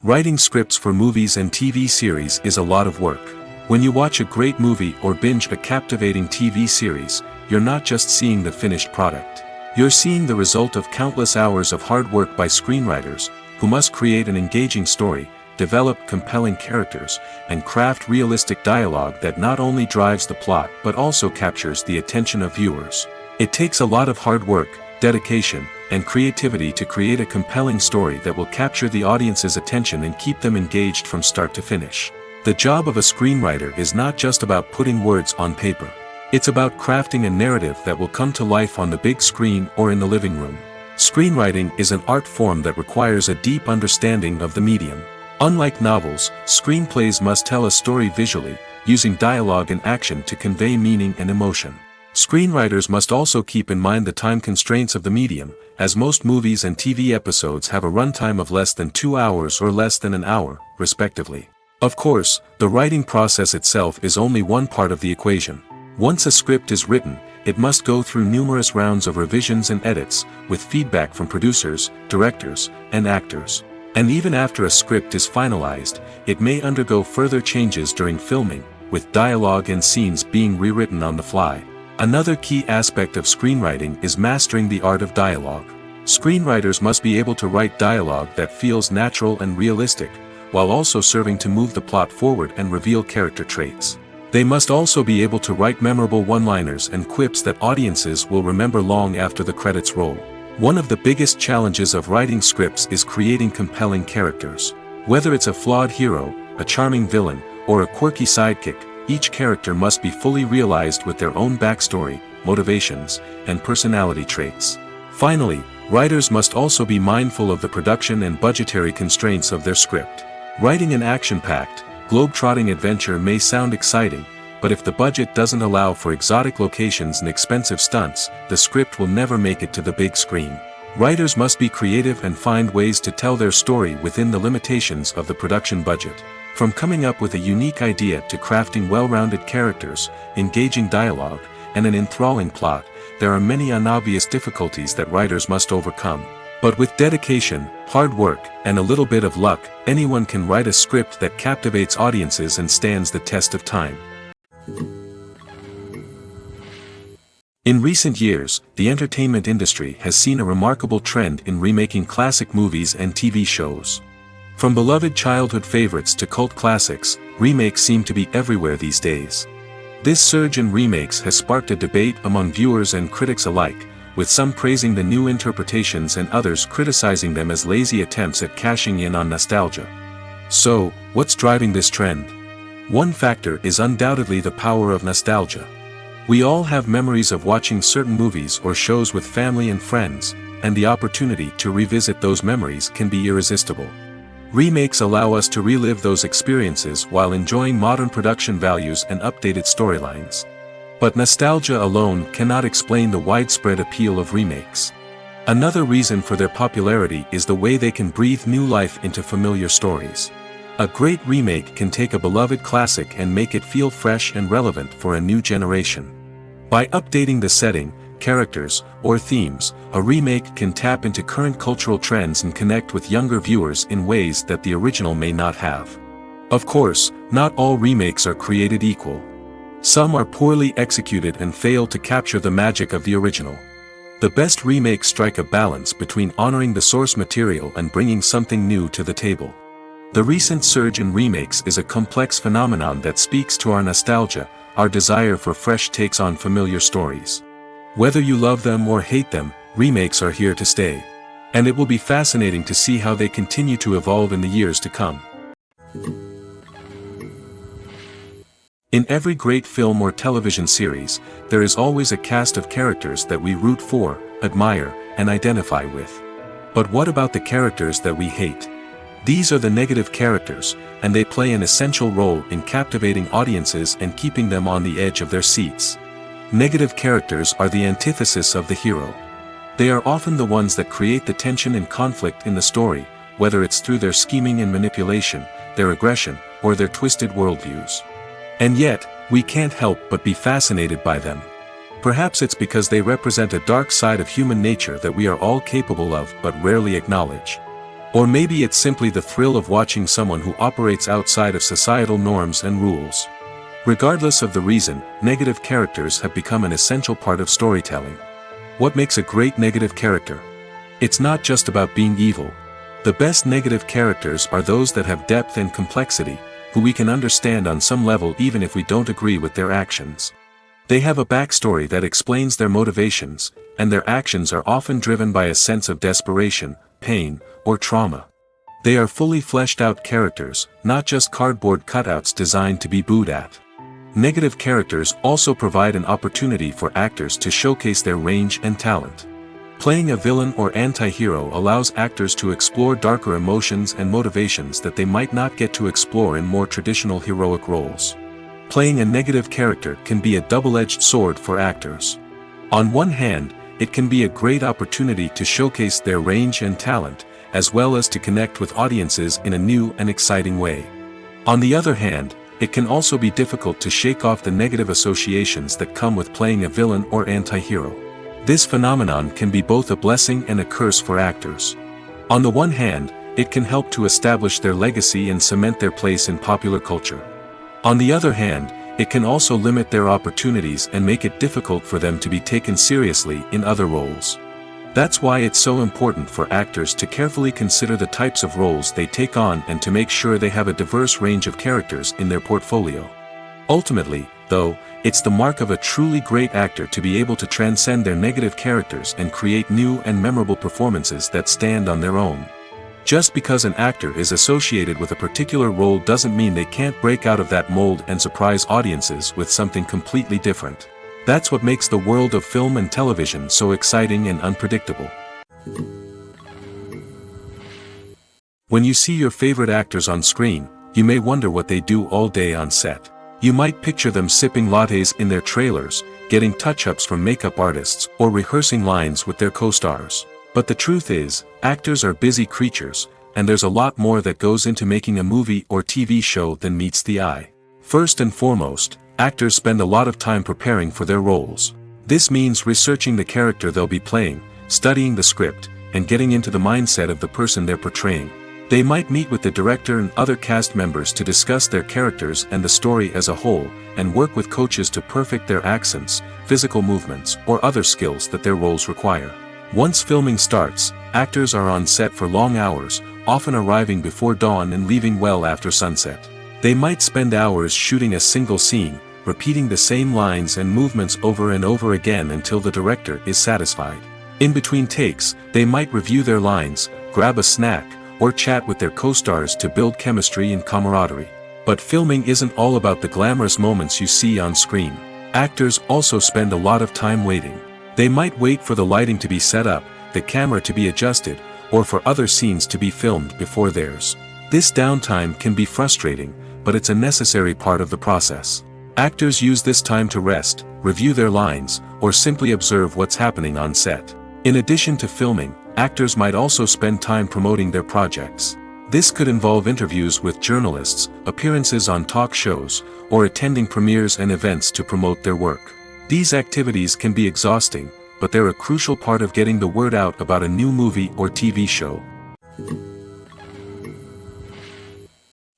Writing scripts for movies and TV series is a lot of work. When you watch a great movie or binge a captivating TV series, you're not just seeing the finished product. You're seeing the result of countless hours of hard work by screenwriters, who must create an engaging story, develop compelling characters, and craft realistic dialogue that not only drives the plot but also captures the attention of viewers. It takes a lot of hard work, dedication, and creativity to create a compelling story that will capture the audience's attention and keep them engaged from start to finish. The job of a screenwriter is not just about putting words on paper. It's about crafting a narrative that will come to life on the big screen or in the living room. Screenwriting is an art form that requires a deep understanding of the medium. Unlike novels, screenplays must tell a story visually, using dialogue and action to convey meaning and emotion. Screenwriters must also keep in mind the time constraints of the medium, as most movies and TV episodes have a runtime of less than 2 hours or less than an hour, respectively. Of course, the writing process itself is only one part of the equation. Once a script is written, it must go through numerous rounds of revisions and edits, with feedback from producers, directors, and actors. And even after a script is finalized, it may undergo further changes during filming, with dialogue and scenes being rewritten on the fly. Another key aspect of screenwriting is mastering the art of dialogue. Screenwriters must be able to write dialogue that feels natural and realistic, while also serving to move the plot forward and reveal character traits. They must also be able to write memorable one-liners and quips that audiences will remember long after the credits roll. One of the biggest challenges of writing scripts is creating compelling characters. Whether it's a flawed hero, a charming villain, or a quirky sidekick, each character must be fully realized with their own backstory, motivations, and personality traits. Finally, writers must also be mindful of the production and budgetary constraints of their script. Writing an action-packed, globe-trotting adventure may sound exciting, but if the budget doesn't allow for exotic locations and expensive stunts, the script will never make it to the big screen. Writers must be creative and find ways to tell their story within the limitations of the production budget. From coming up with a unique idea to crafting well-rounded characters, engaging dialogue, and an enthralling plot, there are many unobvious difficulties that writers must overcome. But with dedication, hard work, and a little bit of luck, anyone can write a script that captivates audiences and stands the test of time. In recent years, the entertainment industry has seen a remarkable trend in remaking classic movies and TV shows. From beloved childhood favorites to cult classics, remakes seem to be everywhere these days. This surge in remakes has sparked a debate among viewers and critics alike, with some praising the new interpretations and others criticizing them as lazy attempts at cashing in on nostalgia. So, what's driving this trend? One factor is undoubtedly the power of nostalgia. We all have memories of watching certain movies or shows with family and friends, and the opportunity to revisit those memories can be irresistible. Remakes allow us to relive those experiences while enjoying modern production values and updated storylines. But nostalgia alone cannot explain the widespread appeal of remakes. Another reason for their popularity is the way they can breathe new life into familiar stories. A great remake can take a beloved classic and make it feel fresh and relevant for a new generation. By updating the setting, characters, or themes, a remake can tap into current cultural trends and connect with younger viewers in ways that the original may not have. Of course, not all remakes are created equal. Some are poorly executed and fail to capture the magic of the original. The best remakes strike a balance between honoring the source material and bringing something new to the table. The recent surge in remakes is a complex phenomenon that speaks to our nostalgia, our desire for fresh takes on familiar stories. Whether you love them or hate them, remakes are here to stay. And it will be fascinating to see how they continue to evolve in the years to come. In every great film or television series, there is always a cast of characters that we root for, admire, and identify with. But what about the characters that we hate? These are the negative characters, and they play an essential role in captivating audiences and keeping them on the edge of their seats. Negative characters are the antithesis of the hero. They are often the ones that create the tension and conflict in the story, whether it's through their scheming and manipulation, their aggression, or their twisted worldviews. And yet, we can't help but be fascinated by them. Perhaps it's because they represent a dark side of human nature that we are all capable of but rarely acknowledge. Or maybe it's simply the thrill of watching someone who operates outside of societal norms and rules. Regardless of the reason, negative characters have become an essential part of storytelling. What makes a great negative character? It's not just about being evil. The best negative characters are those that have depth and complexity, who we can understand on some level even if we don't agree with their actions. They have a backstory that explains their motivations, and their actions are often driven by a sense of desperation, pain, or trauma. They are fully fleshed out characters, not just cardboard cutouts designed to be booed at. Negative characters also provide an opportunity for actors to showcase their range and talent. Playing a villain or anti-hero allows actors to explore darker emotions and motivations that they might not get to explore in more traditional heroic roles. Playing a negative character can be a double-edged sword for actors. On one hand, it can be a great opportunity to showcase their range and talent, as well as to connect with audiences in a new and exciting way. On the other hand, it can also be difficult to shake off the negative associations that come with playing a villain or anti-hero. This phenomenon can be both a blessing and a curse for actors. On the one hand, it can help to establish their legacy and cement their place in popular culture. On the other hand, it can also limit their opportunities and make it difficult for them to be taken seriously in other roles. That's why it's so important for actors to carefully consider the types of roles they take on and to make sure they have a diverse range of characters in their portfolio. Ultimately, though, it's the mark of a truly great actor to be able to transcend their negative characters and create new and memorable performances that stand on their own. Just because an actor is associated with a particular role doesn't mean they can't break out of that mold and surprise audiences with something completely different. That's what makes the world of film and television so exciting and unpredictable. When you see your favorite actors on screen, you may wonder what they do all day on set. You might picture them sipping lattes in their trailers, getting touch-ups from makeup artists, or rehearsing lines with their co-stars. But the truth is, actors are busy creatures, and there's a lot more that goes into making a movie or TV show than meets the eye. First and foremost, actors spend a lot of time preparing for their roles. This means researching the character they'll be playing, studying the script, and getting into the mindset of the person they're portraying. They might meet with the director and other cast members to discuss their characters and the story as a whole, and work with coaches to perfect their accents, physical movements, or other skills that their roles require. Once filming starts, actors are on set for long hours, often arriving before dawn and leaving well after sunset. They might spend hours shooting a single scene, repeating the same lines and movements over and over again until the director is satisfied. In between takes, they might review their lines, grab a snack, or chat with their co-stars to build chemistry and camaraderie. But filming isn't all about the glamorous moments you see on screen. Actors also spend a lot of time waiting. They might wait for the lighting to be set up, the camera to be adjusted, or for other scenes to be filmed before theirs. This downtime can be frustrating, but it's a necessary part of the process. Actors use this time to rest, review their lines, or simply observe what's happening on set. In addition to filming, actors might also spend time promoting their projects. This could involve interviews with journalists, appearances on talk shows, or attending premieres and events to promote their work. These activities can be exhausting, but they're a crucial part of getting the word out about a new movie or TV show.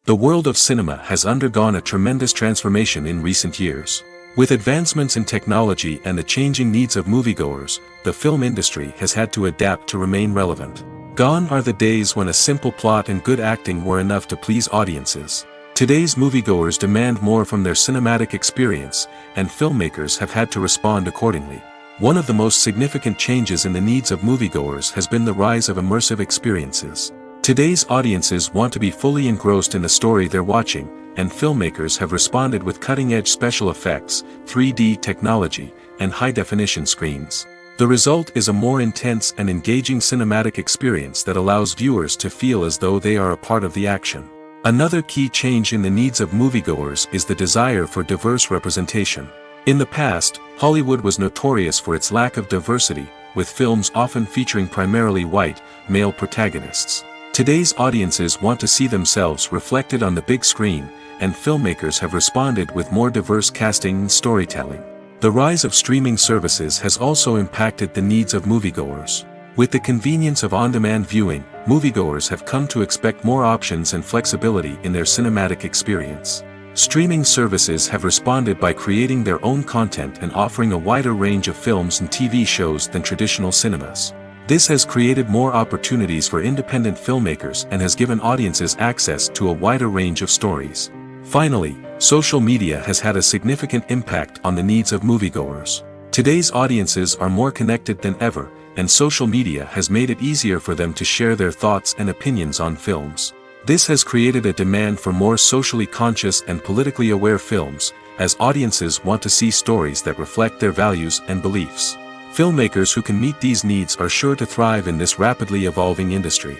The world of cinema has undergone a tremendous transformation in recent years. With advancements in technology and the changing needs of moviegoers, the film industry has had to adapt to remain relevant. Gone are the days when a simple plot and good acting were enough to please audiences. Today's moviegoers demand more from their cinematic experience, and filmmakers have had to respond accordingly. One of the most significant changes in the needs of moviegoers has been the rise of immersive experiences. Today's audiences want to be fully engrossed in the story they're watching, and filmmakers have responded with cutting-edge special effects, 3D technology, and high-definition screens. The result is a more intense and engaging cinematic experience that allows viewers to feel as though they are a part of the action. Another key change in the needs of moviegoers is the desire for diverse representation. In the past, Hollywood was notorious for its lack of diversity, with films often featuring primarily white, male protagonists. Today's audiences want to see themselves reflected on the big screen, and filmmakers have responded with more diverse casting and storytelling. The rise of streaming services has also impacted the needs of moviegoers. With the convenience of on-demand viewing, moviegoers have come to expect more options and flexibility in their cinematic experience. Streaming services have responded by creating their own content and offering a wider range of films and TV shows than traditional cinemas. This has created more opportunities for independent filmmakers and has given audiences access to a wider range of stories. Finally, social media has had a significant impact on the needs of moviegoers. Today's audiences are more connected than ever, and social media has made it easier for them to share their thoughts and opinions on films. This has created a demand for more socially conscious and politically aware films, as audiences want to see stories that reflect their values and beliefs. Filmmakers who can meet these needs are sure to thrive in this rapidly evolving industry.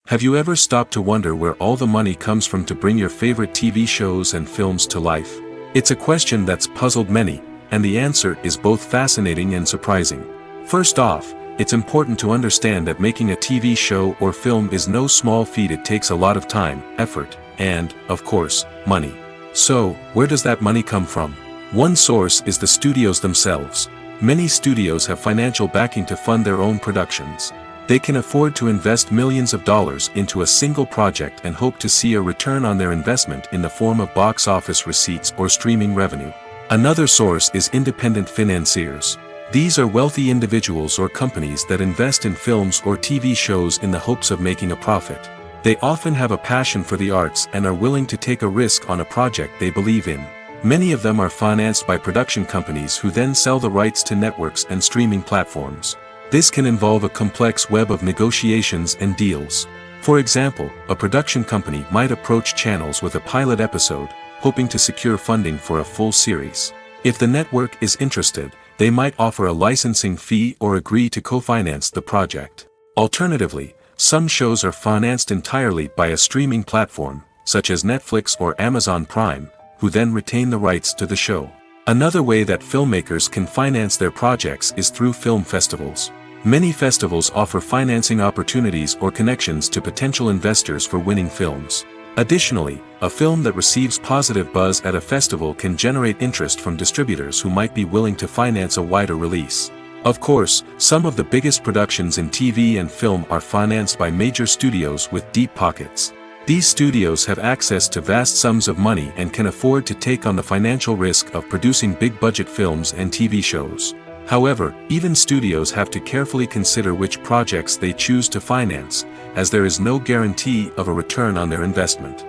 Have you ever stopped to wonder where all the money comes from to bring your favorite TV shows and films to life? It's a question that's puzzled many, and the answer is both fascinating and surprising. First off, it's important to understand that making a TV show or film is no small feat. It takes a lot of time, effort, and, of course, money. So, where does that money come from? One source is the studios themselves. Many studios have financial backing to fund their own productions. They can afford to invest millions of dollars into a single project and hope to see a return on their investment in the form of box office receipts or streaming revenue. Another source is independent financiers. These are wealthy individuals or companies that invest in films or TV shows in the hopes of making a profit. They often have a passion for the arts and are willing to take a risk on a project they believe in. Many of them are financed by production companies who then sell the rights to networks and streaming platforms. This can involve a complex web of negotiations and deals. For example, a production company might approach channels with a pilot episode, hoping to secure funding for a full series. If the network is interested, they might offer a licensing fee or agree to co-finance the project. Alternatively, some shows are financed entirely by a streaming platform, such as Netflix or Amazon Prime, who then retain the rights to the show. Another way that filmmakers can finance their projects is through film festivals. Many festivals offer financing opportunities or connections to potential investors for winning films. Additionally, a film that receives positive buzz at a festival can generate interest from distributors who might be willing to finance a wider release. Of course, some of the biggest productions in TV and film are financed by major studios with deep pockets. These studios have access to vast sums of money and can afford to take on the financial risk of producing big-budget films and TV shows. However, even studios have to carefully consider which projects they choose to finance, as there is no guarantee of a return on their investment.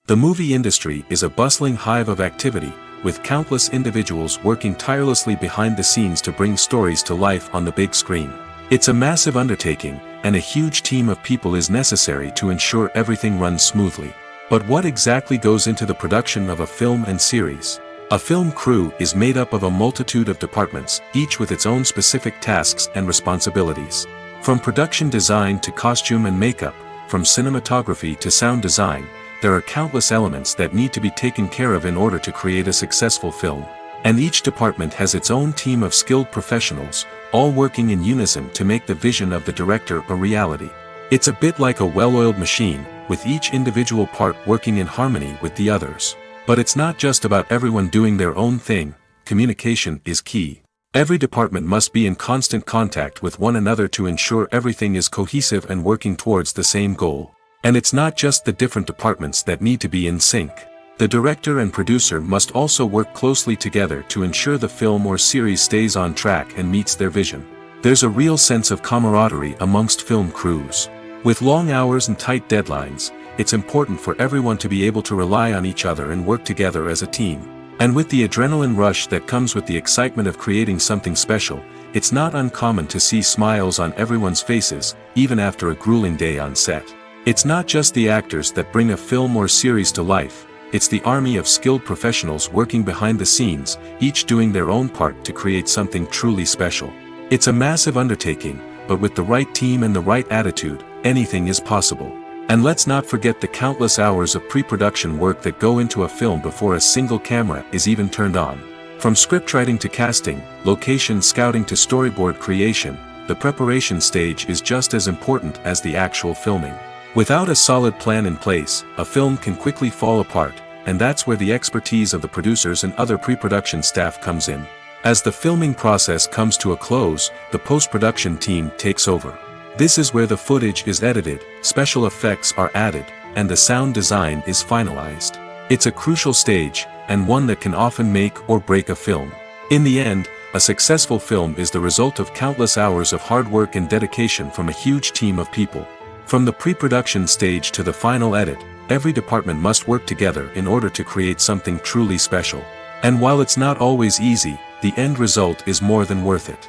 The movie industry is a bustling hive of activity, with countless individuals working tirelessly behind the scenes to bring stories to life on the big screen. It's a massive undertaking, and a huge team of people is necessary to ensure everything runs smoothly. But what exactly goes into the production of a film and series? A film crew is made up of a multitude of departments, each with its own specific tasks and responsibilities. From production design to costume and makeup, from cinematography to sound design, there are countless elements that need to be taken care of in order to create a successful film. And each department has its own team of skilled professionals, all working in unison to make the vision of the director a reality. It's a bit like a well-oiled machine, with each individual part working in harmony with the others. But it's not just about everyone doing their own thing. Communication is key. Every department must be in constant contact with one another to ensure everything is cohesive and working towards the same goal. And it's not just the different departments that need to be in sync. The director and producer must also work closely together to ensure the film or series stays on track and meets their vision. There's a real sense of camaraderie amongst film crews. With long hours and tight deadlines, it's important for everyone to be able to rely on each other and work together as a team. And with the adrenaline rush that comes with the excitement of creating something special, it's not uncommon to see smiles on everyone's faces, even after a grueling day on set. It's not just the actors that bring a film or series to life. It's the army of skilled professionals working behind the scenes, each doing their own part to create something truly special. It's a massive undertaking, but with the right team and the right attitude, anything is possible. And let's not forget the countless hours of pre-production work that go into a film before a single camera is even turned on. From scriptwriting to casting, location scouting to storyboard creation, the preparation stage is just as important as the actual filming. Without a solid plan in place, a film can quickly fall apart, and that's where the expertise of the producers and other pre-production staff comes in. As the filming process comes to a close, the post-production team takes over. This is where the footage is edited, special effects are added, and the sound design is finalized. It's a crucial stage, and one that can often make or break a film. In the end, a successful film is the result of countless hours of hard work and dedication from a huge team of people. From the pre-production stage to the final edit, every department must work together in order to create something truly special. And while it's not always easy, the end result is more than worth it.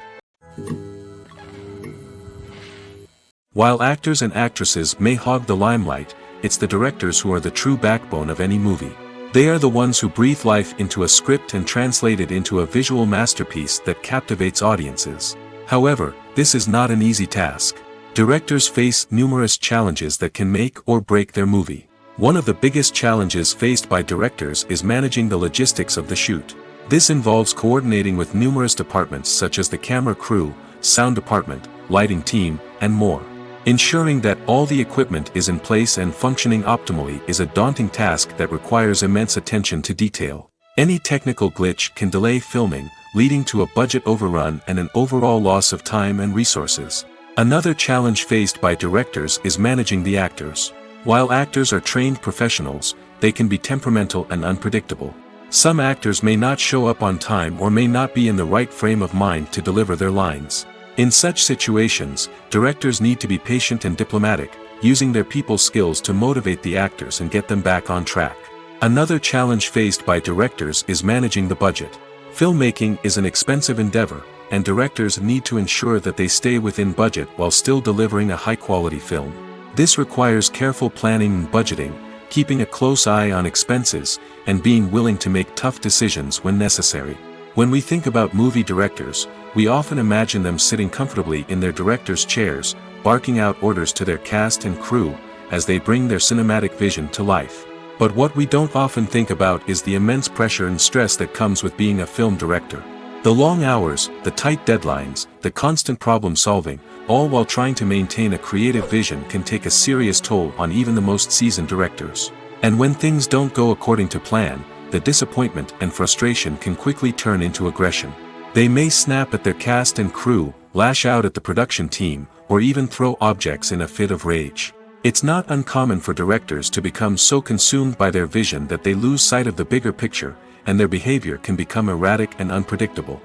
While actors and actresses may hog the limelight, it's the directors who are the true backbone of any movie. They are the ones who breathe life into a script and translate it into a visual masterpiece that captivates audiences. However, this is not an easy task. Directors face numerous challenges that can make or break their movie. One of the biggest challenges faced by directors is managing the logistics of the shoot. This involves coordinating with numerous departments such as the camera crew, sound department, lighting team, and more. Ensuring that all the equipment is in place and functioning optimally is a daunting task that requires immense attention to detail. Any technical glitch can delay filming, leading to a budget overrun and an overall loss of time and resources. Another challenge faced by directors is managing the actors. While actors are trained professionals, they can be temperamental and unpredictable. Some actors may not show up on time or may not be in the right frame of mind to deliver their lines. In such situations, directors need to be patient and diplomatic, using their people skills to motivate the actors and get them back on track. Another challenge faced by directors is managing the budget. Filmmaking is an expensive endeavor, and directors need to ensure that they stay within budget while still delivering a high-quality film. This requires careful planning and budgeting, keeping a close eye on expenses, and being willing to make tough decisions when necessary. When we think about movie directors, we often imagine them sitting comfortably in their director's chairs, barking out orders to their cast and crew, as they bring their cinematic vision to life. But what we don't often think about is the immense pressure and stress that comes with being a film director. The long hours, the tight deadlines, the constant problem solving, all while trying to maintain a creative vision can take a serious toll on even the most seasoned directors. And when things don't go according to plan, the disappointment and frustration can quickly turn into aggression. They may snap at their cast and crew, lash out at the production team, or even throw objects in a fit of rage. It's not uncommon for directors to become so consumed by their vision that they lose sight of the bigger picture, and their behavior can become erratic and unpredictable.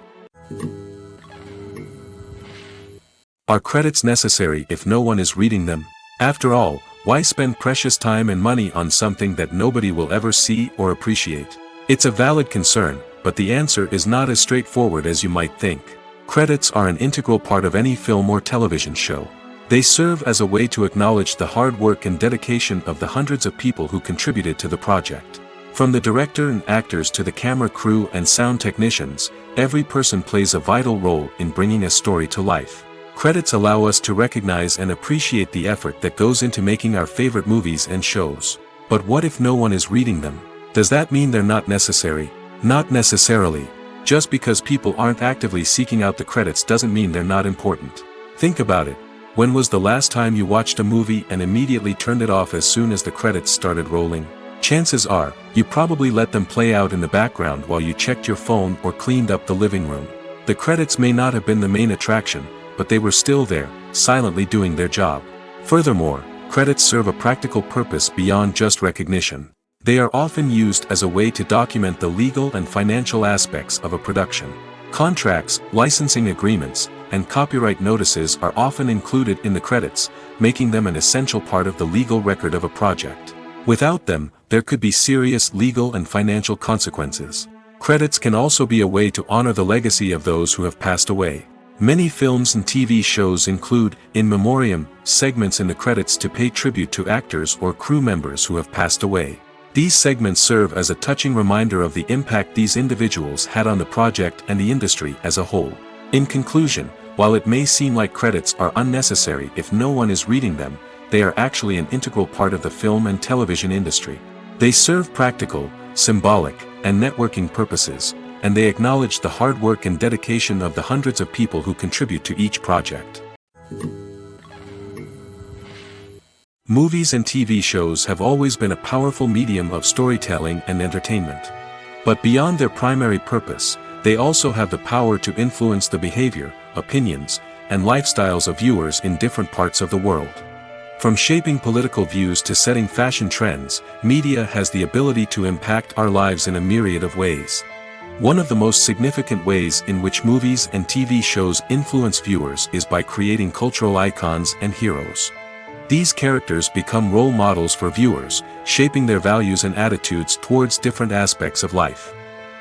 Are credits necessary if no one is reading them? After all, why spend precious time and money on something that nobody will ever see or appreciate? It's a valid concern, but the answer is not as straightforward as you might think. Credits are an integral part of any film or television show. They serve as a way to acknowledge the hard work and dedication of the hundreds of people who contributed to the project. From the director and actors to the camera crew and sound technicians, every person plays a vital role in bringing a story to life. Credits allow us to recognize and appreciate the effort that goes into making our favorite movies and shows. But what if no one is reading them? Does that mean they're not necessary? Not necessarily. Just because people aren't actively seeking out the credits doesn't mean they're not important. Think about it. When was the last time you watched a movie and immediately turned it off as soon as the credits started rolling? Chances are, you probably let them play out in the background while you checked your phone or cleaned up the living room. The credits may not have been the main attraction, but they were still there, silently doing their job. Furthermore, credits serve a practical purpose beyond just recognition. They are often used as a way to document the legal and financial aspects of a production. Contracts, licensing agreements, and copyright notices are often included in the credits, making them an essential part of the legal record of a project. Without them, there could be serious legal and financial consequences. Credits can also be a way to honor the legacy of those who have passed away. Many films and TV shows include, in memoriam, segments in the credits to pay tribute to actors or crew members who have passed away. These segments serve as a touching reminder of the impact these individuals had on the project and the industry as a whole. In conclusion, while it may seem like credits are unnecessary if no one is reading them, they are actually an integral part of the film and television industry. They serve practical, symbolic, and networking purposes, and they acknowledge the hard work and dedication of the hundreds of people who contribute to each project. Movies and TV shows have always been a powerful medium of storytelling and entertainment. But beyond their primary purpose, they also have the power to influence the behavior, opinions, and lifestyles of viewers in different parts of the world. From shaping political views to setting fashion trends, media has the ability to impact our lives in a myriad of ways. One of the most significant ways in which movies and TV shows influence viewers is by creating cultural icons and heroes. These characters become role models for viewers, shaping their values and attitudes towards different aspects of life.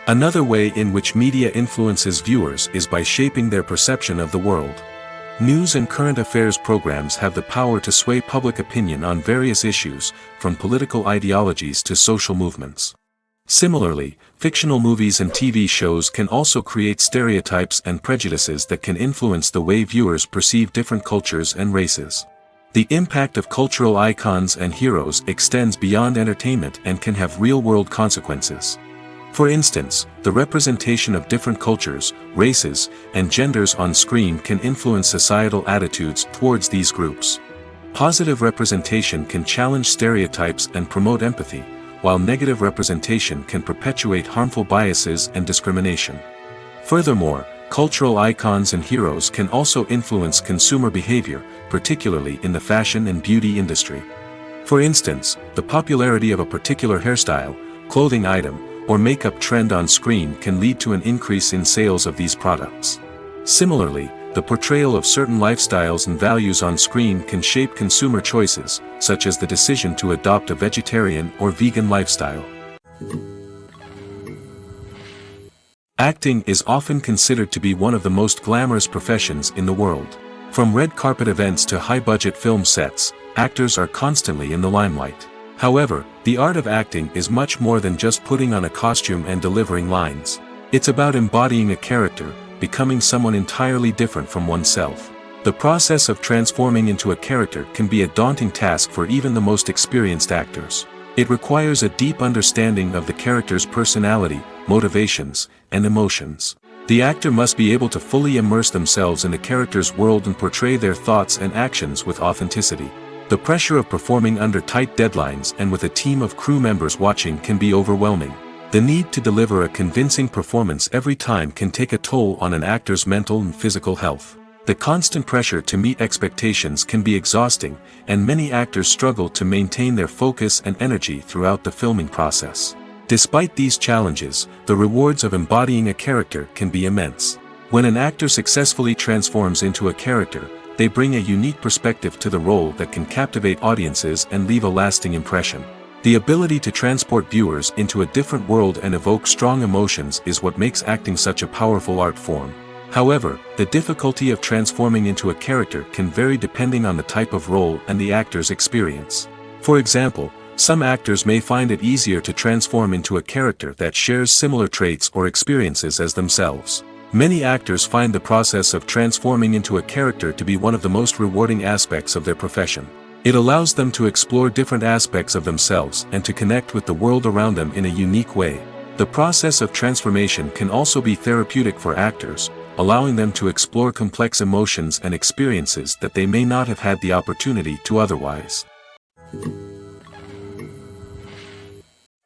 Another way in which media influences viewers is by shaping their perception of the world. News and current affairs programs have the power to sway public opinion on various issues, from political ideologies to social movements. Similarly, fictional movies and TV shows can also create stereotypes and prejudices that can influence the way viewers perceive different cultures and races. The impact of cultural icons and heroes extends beyond entertainment and can have real-world consequences. For instance, the representation of different cultures, races, and genders on screen can influence societal attitudes towards these groups. Positive representation can challenge stereotypes and promote empathy, while negative representation can perpetuate harmful biases and discrimination. Furthermore, cultural icons and heroes can also influence consumer behavior, particularly in the fashion and beauty industry. For instance, the popularity of a particular hairstyle, clothing item, or makeup trend on screen can lead to an increase in sales of these products. Similarly, the portrayal of certain lifestyles and values on screen can shape consumer choices, such as the decision to adopt a vegetarian or vegan lifestyle. Acting is often considered to be one of the most glamorous professions in the world. From red carpet events to high-budget film sets, actors are constantly in the limelight. However, the art of acting is much more than just putting on a costume and delivering lines. It's about embodying a character, becoming someone entirely different from oneself. The process of transforming into a character can be a daunting task for even the most experienced actors. It requires a deep understanding of the character's personality, motivations, and emotions. The actor must be able to fully immerse themselves in the character's world and portray their thoughts and actions with authenticity. The pressure of performing under tight deadlines and with a team of crew members watching can be overwhelming. The need to deliver a convincing performance every time can take a toll on an actor's mental and physical health. The constant pressure to meet expectations can be exhausting, and many actors struggle to maintain their focus and energy throughout the filming process. Despite these challenges, the rewards of embodying a character can be immense. When an actor successfully transforms into a character, they bring a unique perspective to the role that can captivate audiences and leave a lasting impression. The ability to transport viewers into a different world and evoke strong emotions is what makes acting such a powerful art form. However, the difficulty of transforming into a character can vary depending on the type of role and the actor's experience. For example, some actors may find it easier to transform into a character that shares similar traits or experiences as themselves. Many actors find the process of transforming into a character to be one of the most rewarding aspects of their profession. It allows them to explore different aspects of themselves and to connect with the world around them in a unique way. The process of transformation can also be therapeutic for actors, allowing them to explore complex emotions and experiences that they may not have had the opportunity to otherwise.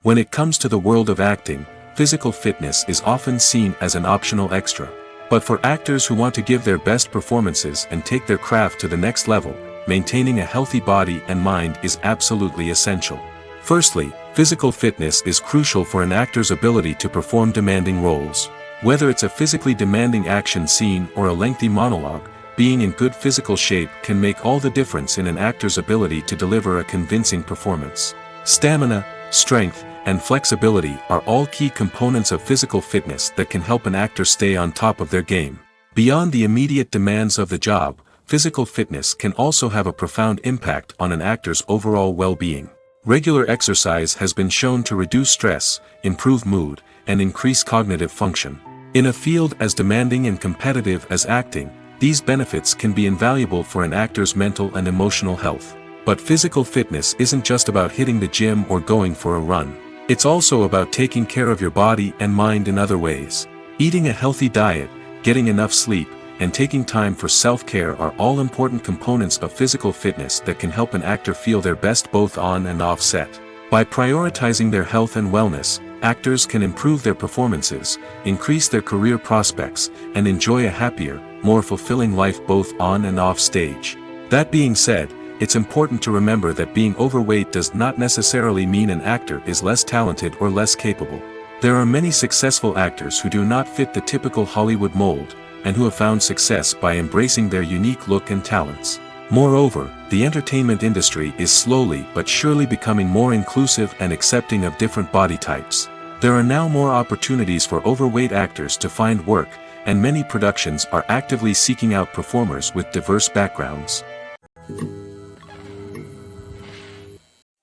When it comes to the world of acting, physical fitness is often seen as an optional extra. But for actors who want to give their best performances and take their craft to the next level, maintaining a healthy body and mind is absolutely essential. Firstly, physical fitness is crucial for an actor's ability to perform demanding roles. Whether it's a physically demanding action scene or a lengthy monologue, being in good physical shape can make all the difference in an actor's ability to deliver a convincing performance. Stamina, strength, and flexibility are all key components of physical fitness that can help an actor stay on top of their game. Beyond the immediate demands of the job, physical fitness can also have a profound impact on an actor's overall well-being. Regular exercise has been shown to reduce stress, improve mood, and increase cognitive function. In a field as demanding and competitive as acting, these benefits can be invaluable for an actor's mental and emotional health. But physical fitness isn't just about hitting the gym or going for a run. It's also about taking care of your body and mind in other ways. Eating a healthy diet, getting enough sleep, and taking time for self-care are all important components of physical fitness that can help an actor feel their best both on and off set. By prioritizing their health and wellness, actors can improve their performances, increase their career prospects, and enjoy a happier, more fulfilling life both on and off stage. That being said, it's important to remember that being overweight does not necessarily mean an actor is less talented or less capable. There are many successful actors who do not fit the typical Hollywood mold, and who have found success by embracing their unique look and talents. Moreover, the entertainment industry is slowly but surely becoming more inclusive and accepting of different body types. There are now more opportunities for overweight actors to find work, and many productions are actively seeking out performers with diverse backgrounds.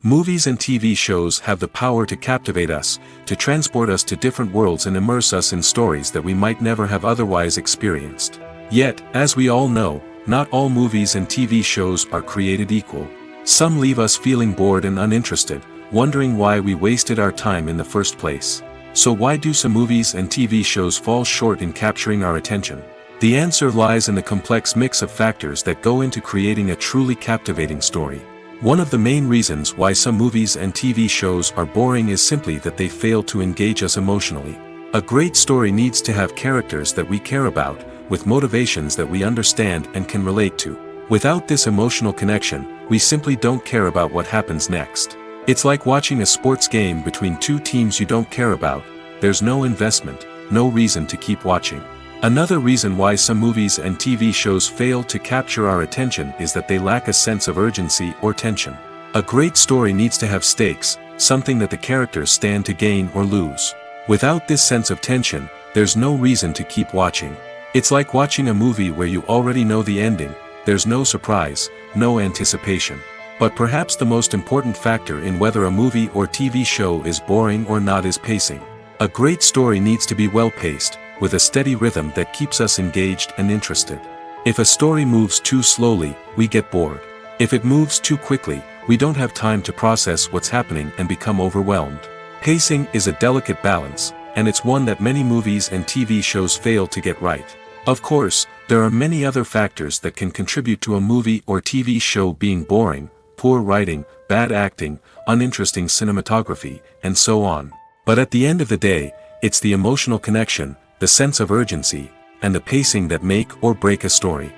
Movies and TV shows have the power to captivate us, to transport us to different worlds and immerse us in stories that we might never have otherwise experienced. Yet, as we all know, not all movies and TV shows are created equal. Some leave us feeling bored and uninterested, wondering why we wasted our time in the first place. So why do some movies and TV shows fall short in capturing our attention? The answer lies in the complex mix of factors that go into creating a truly captivating story. One of the main reasons why some movies and TV shows are boring is simply that they fail to engage us emotionally. A great story needs to have characters that we care about, with motivations that we understand and can relate to. Without this emotional connection, we simply don't care about what happens next. It's like watching a sports game between two teams you don't care about. There's no investment, no reason to keep watching. Another reason why some movies and TV shows fail to capture our attention is that they lack a sense of urgency or tension. A great story needs to have stakes, something that the characters stand to gain or lose. Without this sense of tension, there's no reason to keep watching. It's like watching a movie where you already know the ending. There's no surprise, no anticipation. But perhaps the most important factor in whether a movie or TV show is boring or not is pacing. A great story needs to be well-paced, with a steady rhythm that keeps us engaged and interested. If a story moves too slowly, we get bored. If it moves too quickly, we don't have time to process what's happening and become overwhelmed. Pacing is a delicate balance, and it's one that many movies and TV shows fail to get right. Of course, there are many other factors that can contribute to a movie or TV show being boring: poor writing, bad acting, uninteresting cinematography, and so on. But at the end of the day, it's the emotional connection, the sense of urgency, and the pacing that make or break a story.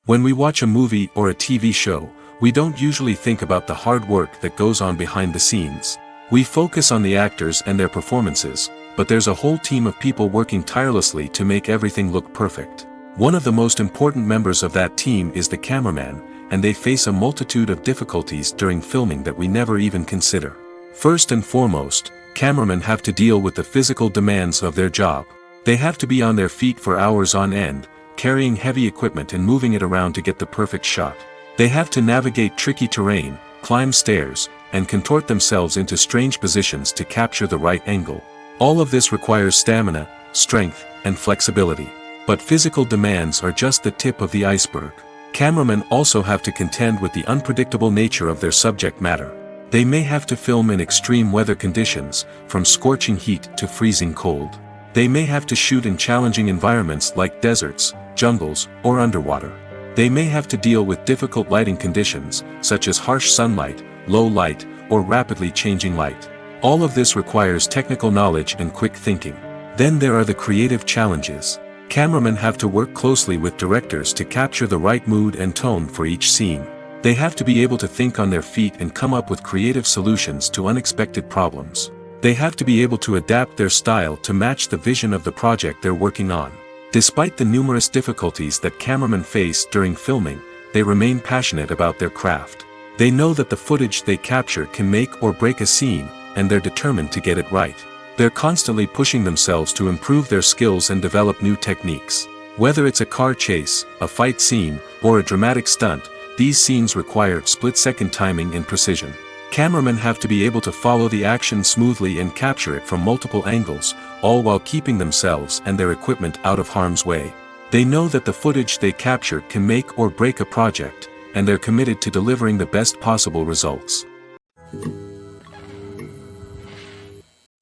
When we watch a movie or a TV show, we don't usually think about the hard work that goes on behind the scenes. We focus on the actors and their performances, but there's a whole team of people working tirelessly to make everything look perfect. One of the most important members of that team is the cameraman, and they face a multitude of difficulties during filming that we never even consider. First and foremost, cameramen have to deal with the physical demands of their job. They have to be on their feet for hours on end, carrying heavy equipment and moving it around to get the perfect shot. They have to navigate tricky terrain, climb stairs, and contort themselves into strange positions to capture the right angle. All of this requires stamina, strength, and flexibility. But physical demands are just the tip of the iceberg. Cameramen also have to contend with the unpredictable nature of their subject matter. They may have to film in extreme weather conditions, from scorching heat to freezing cold. They may have to shoot in challenging environments like deserts, jungles, or underwater. They may have to deal with difficult lighting conditions, such as harsh sunlight, low light, or rapidly changing light. All of this requires technical knowledge and quick thinking. Then there are the creative challenges. Cameramen have to work closely with directors to capture the right mood and tone for each scene. They have to be able to think on their feet and come up with creative solutions to unexpected problems. They have to be able to adapt their style to match the vision of the project they're working on. Despite the numerous difficulties that cameramen face during filming, they remain passionate about their craft. They know that the footage they capture can make or break a scene, and they're determined to get it right. They're constantly pushing themselves to improve their skills and develop new techniques. Whether it's a car chase, a fight scene, or a dramatic stunt, these scenes require split-second timing and precision. Cameramen have to be able to follow the action smoothly and capture it from multiple angles, all while keeping themselves and their equipment out of harm's way. They know that the footage they capture can make or break a project, and they're committed to delivering the best possible results.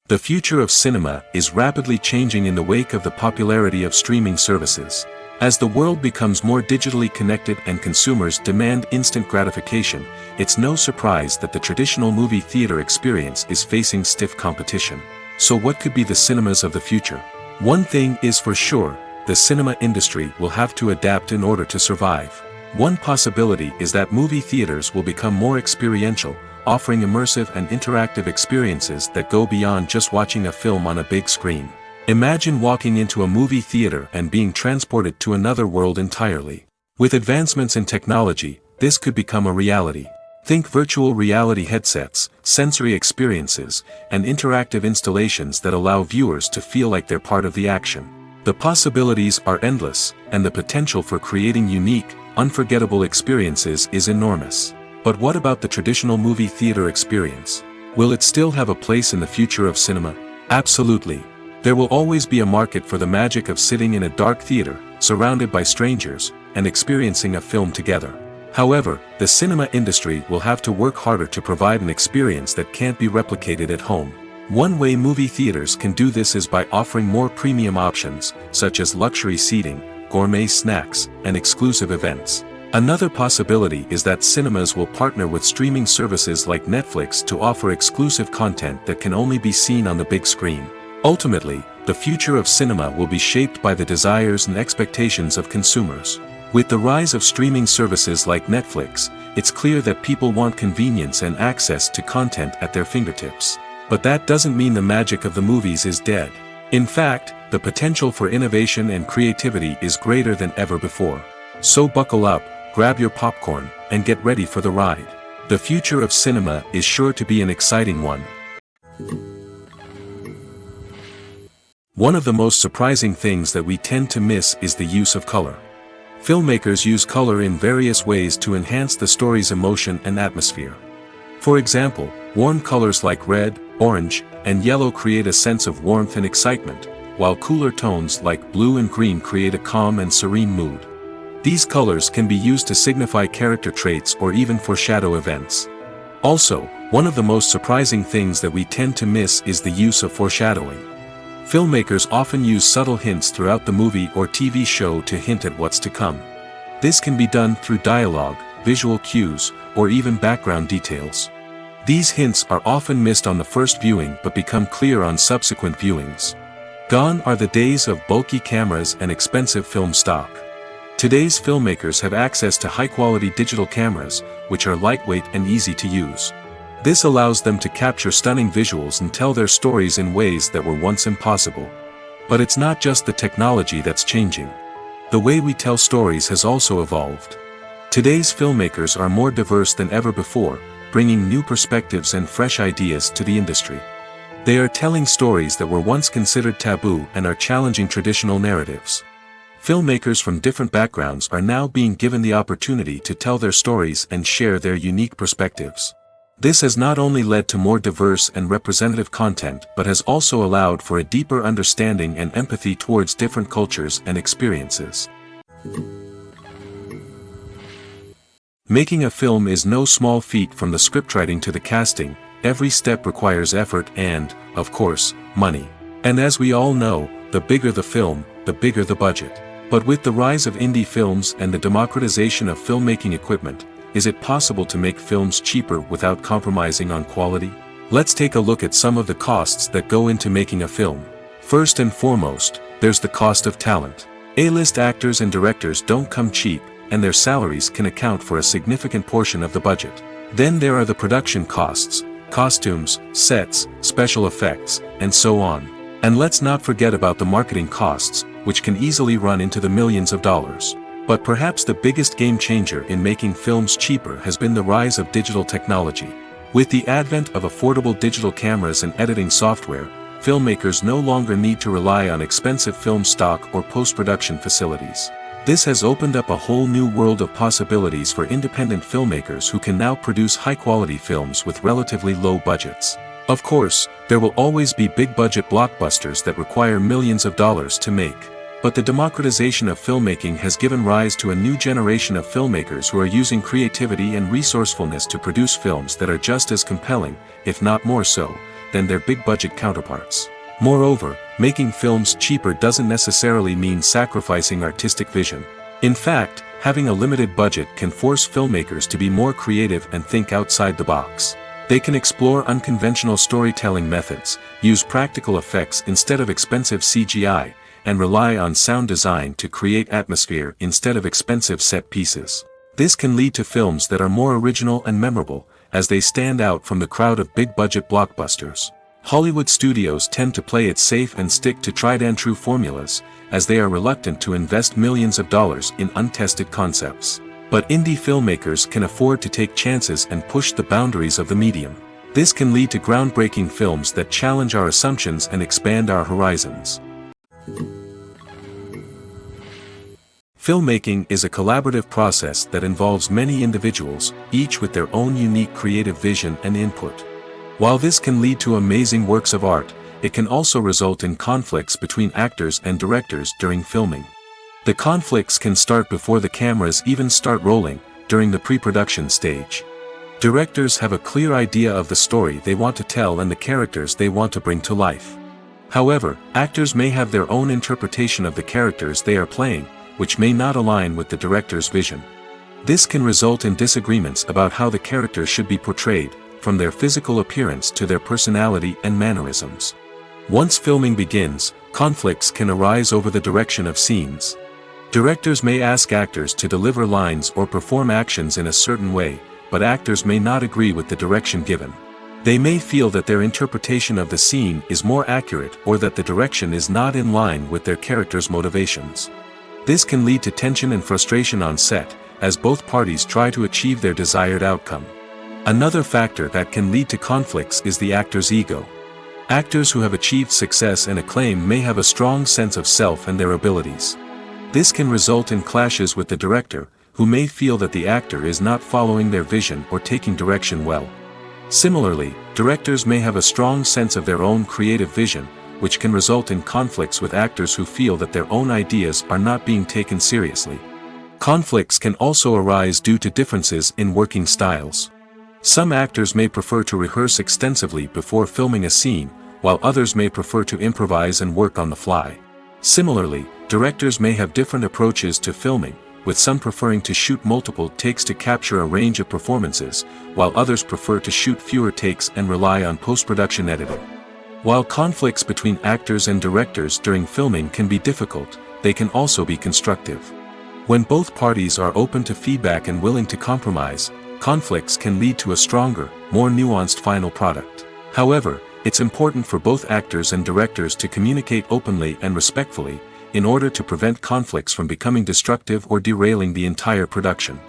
The future of cinema is rapidly changing in the wake of the popularity of streaming services. As the world becomes more digitally connected and consumers demand instant gratification, it's no surprise that the traditional movie theater experience is facing stiff competition. So what could be the cinemas of the future? One thing is for sure, the cinema industry will have to adapt in order to survive. One possibility is that movie theaters will become more experiential, offering immersive and interactive experiences that go beyond just watching a film on a big screen. Imagine walking into a movie theater and being transported to another world entirely. With advancements in technology, this could become a reality. Think virtual reality headsets, sensory experiences, and interactive installations that allow viewers to feel like they're part of the action. The possibilities are endless, and the potential for creating unique, unforgettable experiences is enormous. But what about the traditional movie theater experience? Will it still have a place in the future of cinema? Absolutely. There will always be a market for the magic of sitting in a dark theater, surrounded by strangers, and experiencing a film together. However, the cinema industry will have to work harder to provide an experience that can't be replicated at home. One way movie theaters can do this is by offering more premium options, such as luxury seating, gourmet snacks, and exclusive events. Another possibility is that cinemas will partner with streaming services like Netflix to offer exclusive content that can only be seen on the big screen. Ultimately, the future of cinema will be shaped by the desires and expectations of consumers. With the rise of streaming services like Netflix, it's clear that people want convenience and access to content at their fingertips. But that doesn't mean the magic of the movies is dead. In fact, the potential for innovation and creativity is greater than ever before. So buckle up, grab your popcorn, and get ready for the ride. The future of cinema is sure to be an exciting one. One of the most surprising things that we tend to miss is the use of color. Filmmakers use color in various ways to enhance the story's emotion and atmosphere. For example, warm colors like red, orange, and yellow create a sense of warmth and excitement, while cooler tones like blue and green create a calm and serene mood. These colors can be used to signify character traits or even foreshadow events. Also, one of the most surprising things that we tend to miss is the use of foreshadowing. Filmmakers often use subtle hints throughout the movie or TV show to hint at what's to come. This can be done through dialogue, visual cues, or even background details. These hints are often missed on the first viewing but become clear on subsequent viewings. Gone are the days of bulky cameras and expensive film stock. Today's filmmakers have access to high-quality digital cameras, which are lightweight and easy to use. This allows them to capture stunning visuals and tell their stories in ways that were once impossible. But it's not just the technology that's changing. The way we tell stories has also evolved. Today's filmmakers are more diverse than ever before, bringing new perspectives and fresh ideas to the industry. They are telling stories that were once considered taboo and are challenging traditional narratives. Filmmakers from different backgrounds are now being given the opportunity to tell their stories and share their unique perspectives. This has not only led to more diverse and representative content but has also allowed for a deeper understanding and empathy towards different cultures and experiences. Making a film is no small feat. From the scriptwriting to the casting, every step requires effort and, of course, money. And as we all know, the bigger the film, the bigger the budget. But with the rise of indie films and the democratization of filmmaking equipment, is it possible to make films cheaper without compromising on quality? Let's take a look at some of the costs that go into making a film. First and foremost, there's the cost of talent. A-list actors and directors don't come cheap, and their salaries can account for a significant portion of the budget. Then there are the production costs, costumes, sets, special effects, and so on. And let's not forget about the marketing costs, which can easily run into the millions of dollars. But perhaps the biggest game changer in making films cheaper has been the rise of digital technology. With the advent of affordable digital cameras and editing software, filmmakers no longer need to rely on expensive film stock or post-production facilities. This has opened up a whole new world of possibilities for independent filmmakers who can now produce high-quality films with relatively low budgets. Of course, there will always be big-budget blockbusters that require millions of dollars to make. But the democratization of filmmaking has given rise to a new generation of filmmakers who are using creativity and resourcefulness to produce films that are just as compelling, if not more so, than their big-budget counterparts. Moreover, making films cheaper doesn't necessarily mean sacrificing artistic vision. In fact, having a limited budget can force filmmakers to be more creative and think outside the box. They can explore unconventional storytelling methods, use practical effects instead of expensive CGI, and rely on sound design to create atmosphere instead of expensive set pieces. This can lead to films that are more original and memorable, as they stand out from the crowd of big-budget blockbusters. Hollywood studios tend to play it safe and stick to tried-and-true formulas, as they are reluctant to invest millions of dollars in untested concepts. But indie filmmakers can afford to take chances and push the boundaries of the medium. This can lead to groundbreaking films that challenge our assumptions and expand our horizons. Filmmaking is a collaborative process that involves many individuals, each with their own unique creative vision and input. While this can lead to amazing works of art, it can also result in conflicts between actors and directors during filming. The conflicts can start before the cameras even start rolling, during the pre-production stage. Directors have a clear idea of the story they want to tell and the characters they want to bring to life. However, actors may have their own interpretation of the characters they are playing, which may not align with the director's vision. This can result in disagreements about how the characters should be portrayed, from their physical appearance to their personality and mannerisms. Once filming begins, conflicts can arise over the direction of scenes. Directors may ask actors to deliver lines or perform actions in a certain way, but actors may not agree with the direction given. They may feel that their interpretation of the scene is more accurate or that the direction is not in line with their character's motivations. This can lead to tension and frustration on set, as both parties try to achieve their desired outcome. Another factor that can lead to conflicts is the actor's ego. Actors who have achieved success and acclaim may have a strong sense of self and their abilities. This can result in clashes with the director, who may feel that the actor is not following their vision or taking direction well. Similarly, directors may have a strong sense of their own creative vision, which can result in conflicts with actors who feel that their own ideas are not being taken seriously. Conflicts can also arise due to differences in working styles. Some actors may prefer to rehearse extensively before filming a scene, while others may prefer to improvise and work on the fly. Similarly, directors may have different approaches to filming, with some preferring to shoot multiple takes to capture a range of performances, while others prefer to shoot fewer takes and rely on post-production editing. While conflicts between actors and directors during filming can be difficult, they can also be constructive. When both parties are open to feedback and willing to compromise, conflicts can lead to a stronger, more nuanced final product. However, it's important for both actors and directors to communicate openly and respectfully, in order to prevent conflicts from becoming destructive or derailing the entire production.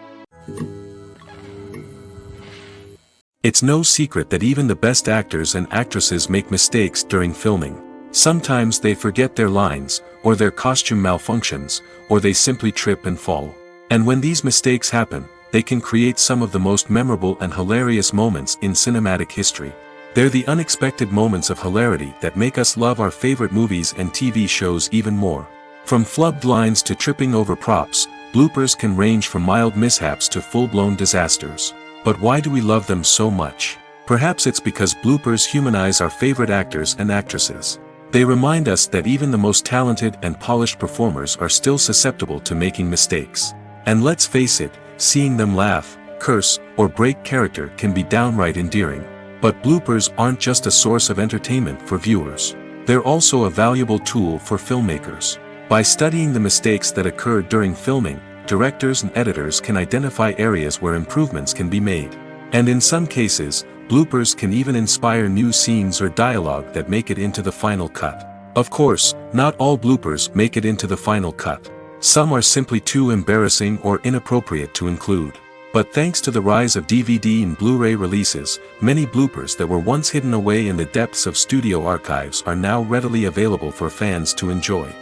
It's no secret that even the best actors and actresses make mistakes during filming. Sometimes they forget their lines, or their costume malfunctions, or they simply trip and fall. And when these mistakes happen, they can create some of the most memorable and hilarious moments in cinematic history. They're the unexpected moments of hilarity that make us love our favorite movies and TV shows even more. From flubbed lines to tripping over props, bloopers can range from mild mishaps to full-blown disasters. But why do we love them so much? Perhaps it's because bloopers humanize our favorite actors and actresses. They remind us that even the most talented and polished performers are still susceptible to making mistakes. And let's face it, seeing them laugh, curse, or break character can be downright endearing. But bloopers aren't just a source of entertainment for viewers. They're also a valuable tool for filmmakers. By studying the mistakes that occurred during filming, directors and editors can identify areas where improvements can be made. And in some cases, bloopers can even inspire new scenes or dialogue that make it into the final cut. Of course, not all bloopers make it into the final cut. Some are simply too embarrassing or inappropriate to include. But thanks to the rise of DVD and Blu-ray releases, many bloopers that were once hidden away in the depths of studio archives are now readily available for fans to enjoy.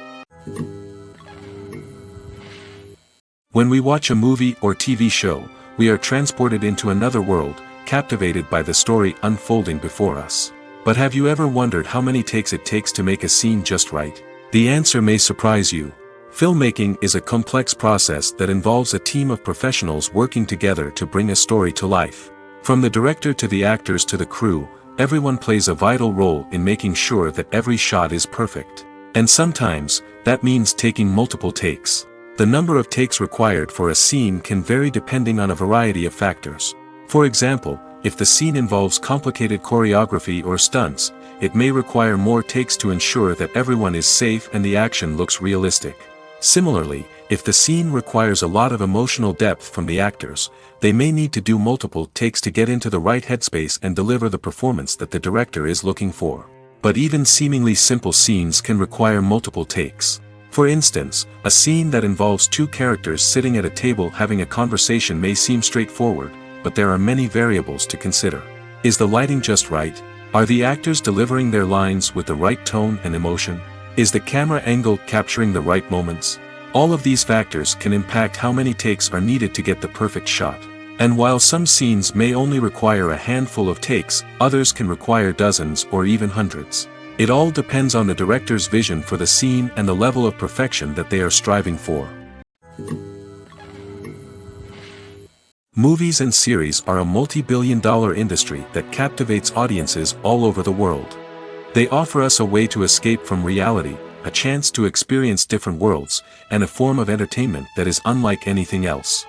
When we watch a movie or TV show, we are transported into another world, captivated by the story unfolding before us. But have you ever wondered how many takes it takes to make a scene just right? The answer may surprise you. Filmmaking is a complex process that involves a team of professionals working together to bring a story to life. From the director to the actors to the crew, everyone plays a vital role in making sure that every shot is perfect. And sometimes, that means taking multiple takes. The number of takes required for a scene can vary depending on a variety of factors. For example, if the scene involves complicated choreography or stunts, it may require more takes to ensure that everyone is safe and the action looks realistic. Similarly, if the scene requires a lot of emotional depth from the actors, they may need to do multiple takes to get into the right headspace and deliver the performance that the director is looking for. But even seemingly simple scenes can require multiple takes. For instance, a scene that involves two characters sitting at a table having a conversation may seem straightforward, but there are many variables to consider. Is the lighting just right? Are the actors delivering their lines with the right tone and emotion? Is the camera angle capturing the right moments? All of these factors can impact how many takes are needed to get the perfect shot. And while some scenes may only require a handful of takes, others can require dozens or even hundreds. It all depends on the director's vision for the scene and the level of perfection that they are striving for. Movies and series are a multi-billion-dollar industry that captivates audiences all over the world. They offer us a way to escape from reality, a chance to experience different worlds, and a form of entertainment that is unlike anything else.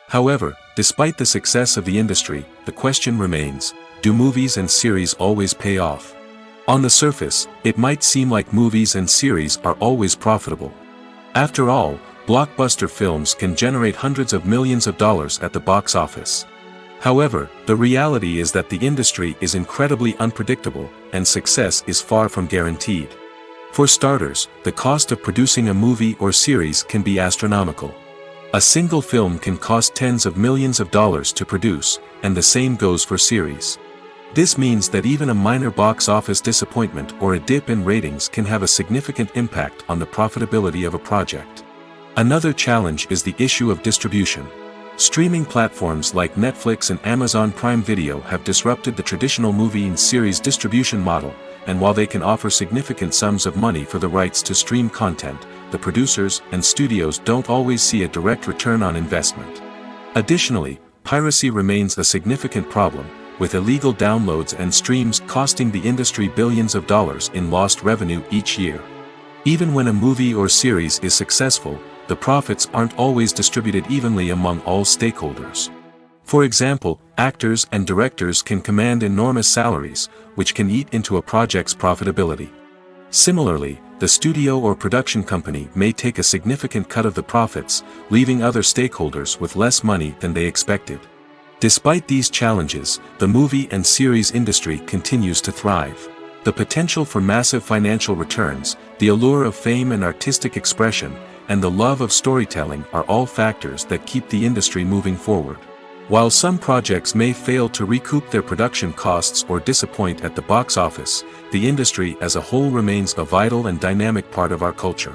However, despite the success of the industry, the question remains, do movies and series always pay off? On the surface, it might seem like movies and series are always profitable. After all, blockbuster films can generate hundreds of millions of dollars at the box office. However, the reality is that the industry is incredibly unpredictable, and success is far from guaranteed. For starters, the cost of producing a movie or series can be astronomical. A single film can cost tens of millions of dollars to produce, and the same goes for series. This means that even a minor box office disappointment or a dip in ratings can have a significant impact on the profitability of a project. Another challenge is the issue of distribution. Streaming platforms like Netflix and Amazon Prime Video have disrupted the traditional movie and series distribution model, and while they can offer significant sums of money for the rights to stream content, the producers and studios don't always see a direct return on investment. Additionally, piracy remains a significant problem, with illegal downloads and streams costing the industry billions of dollars in lost revenue each year. Even when a movie or series is successful, the profits aren't always distributed evenly among all stakeholders. For example, actors and directors can command enormous salaries, which can eat into a project's profitability. Similarly, the studio or production company may take a significant cut of the profits, leaving other stakeholders with less money than they expected. Despite these challenges, the movie and series industry continues to thrive. The potential for massive financial returns, the allure of fame and artistic expression, and the love of storytelling are all factors that keep the industry moving forward. While some projects may fail to recoup their production costs or disappoint at the box office, the industry as a whole remains a vital and dynamic part of our culture.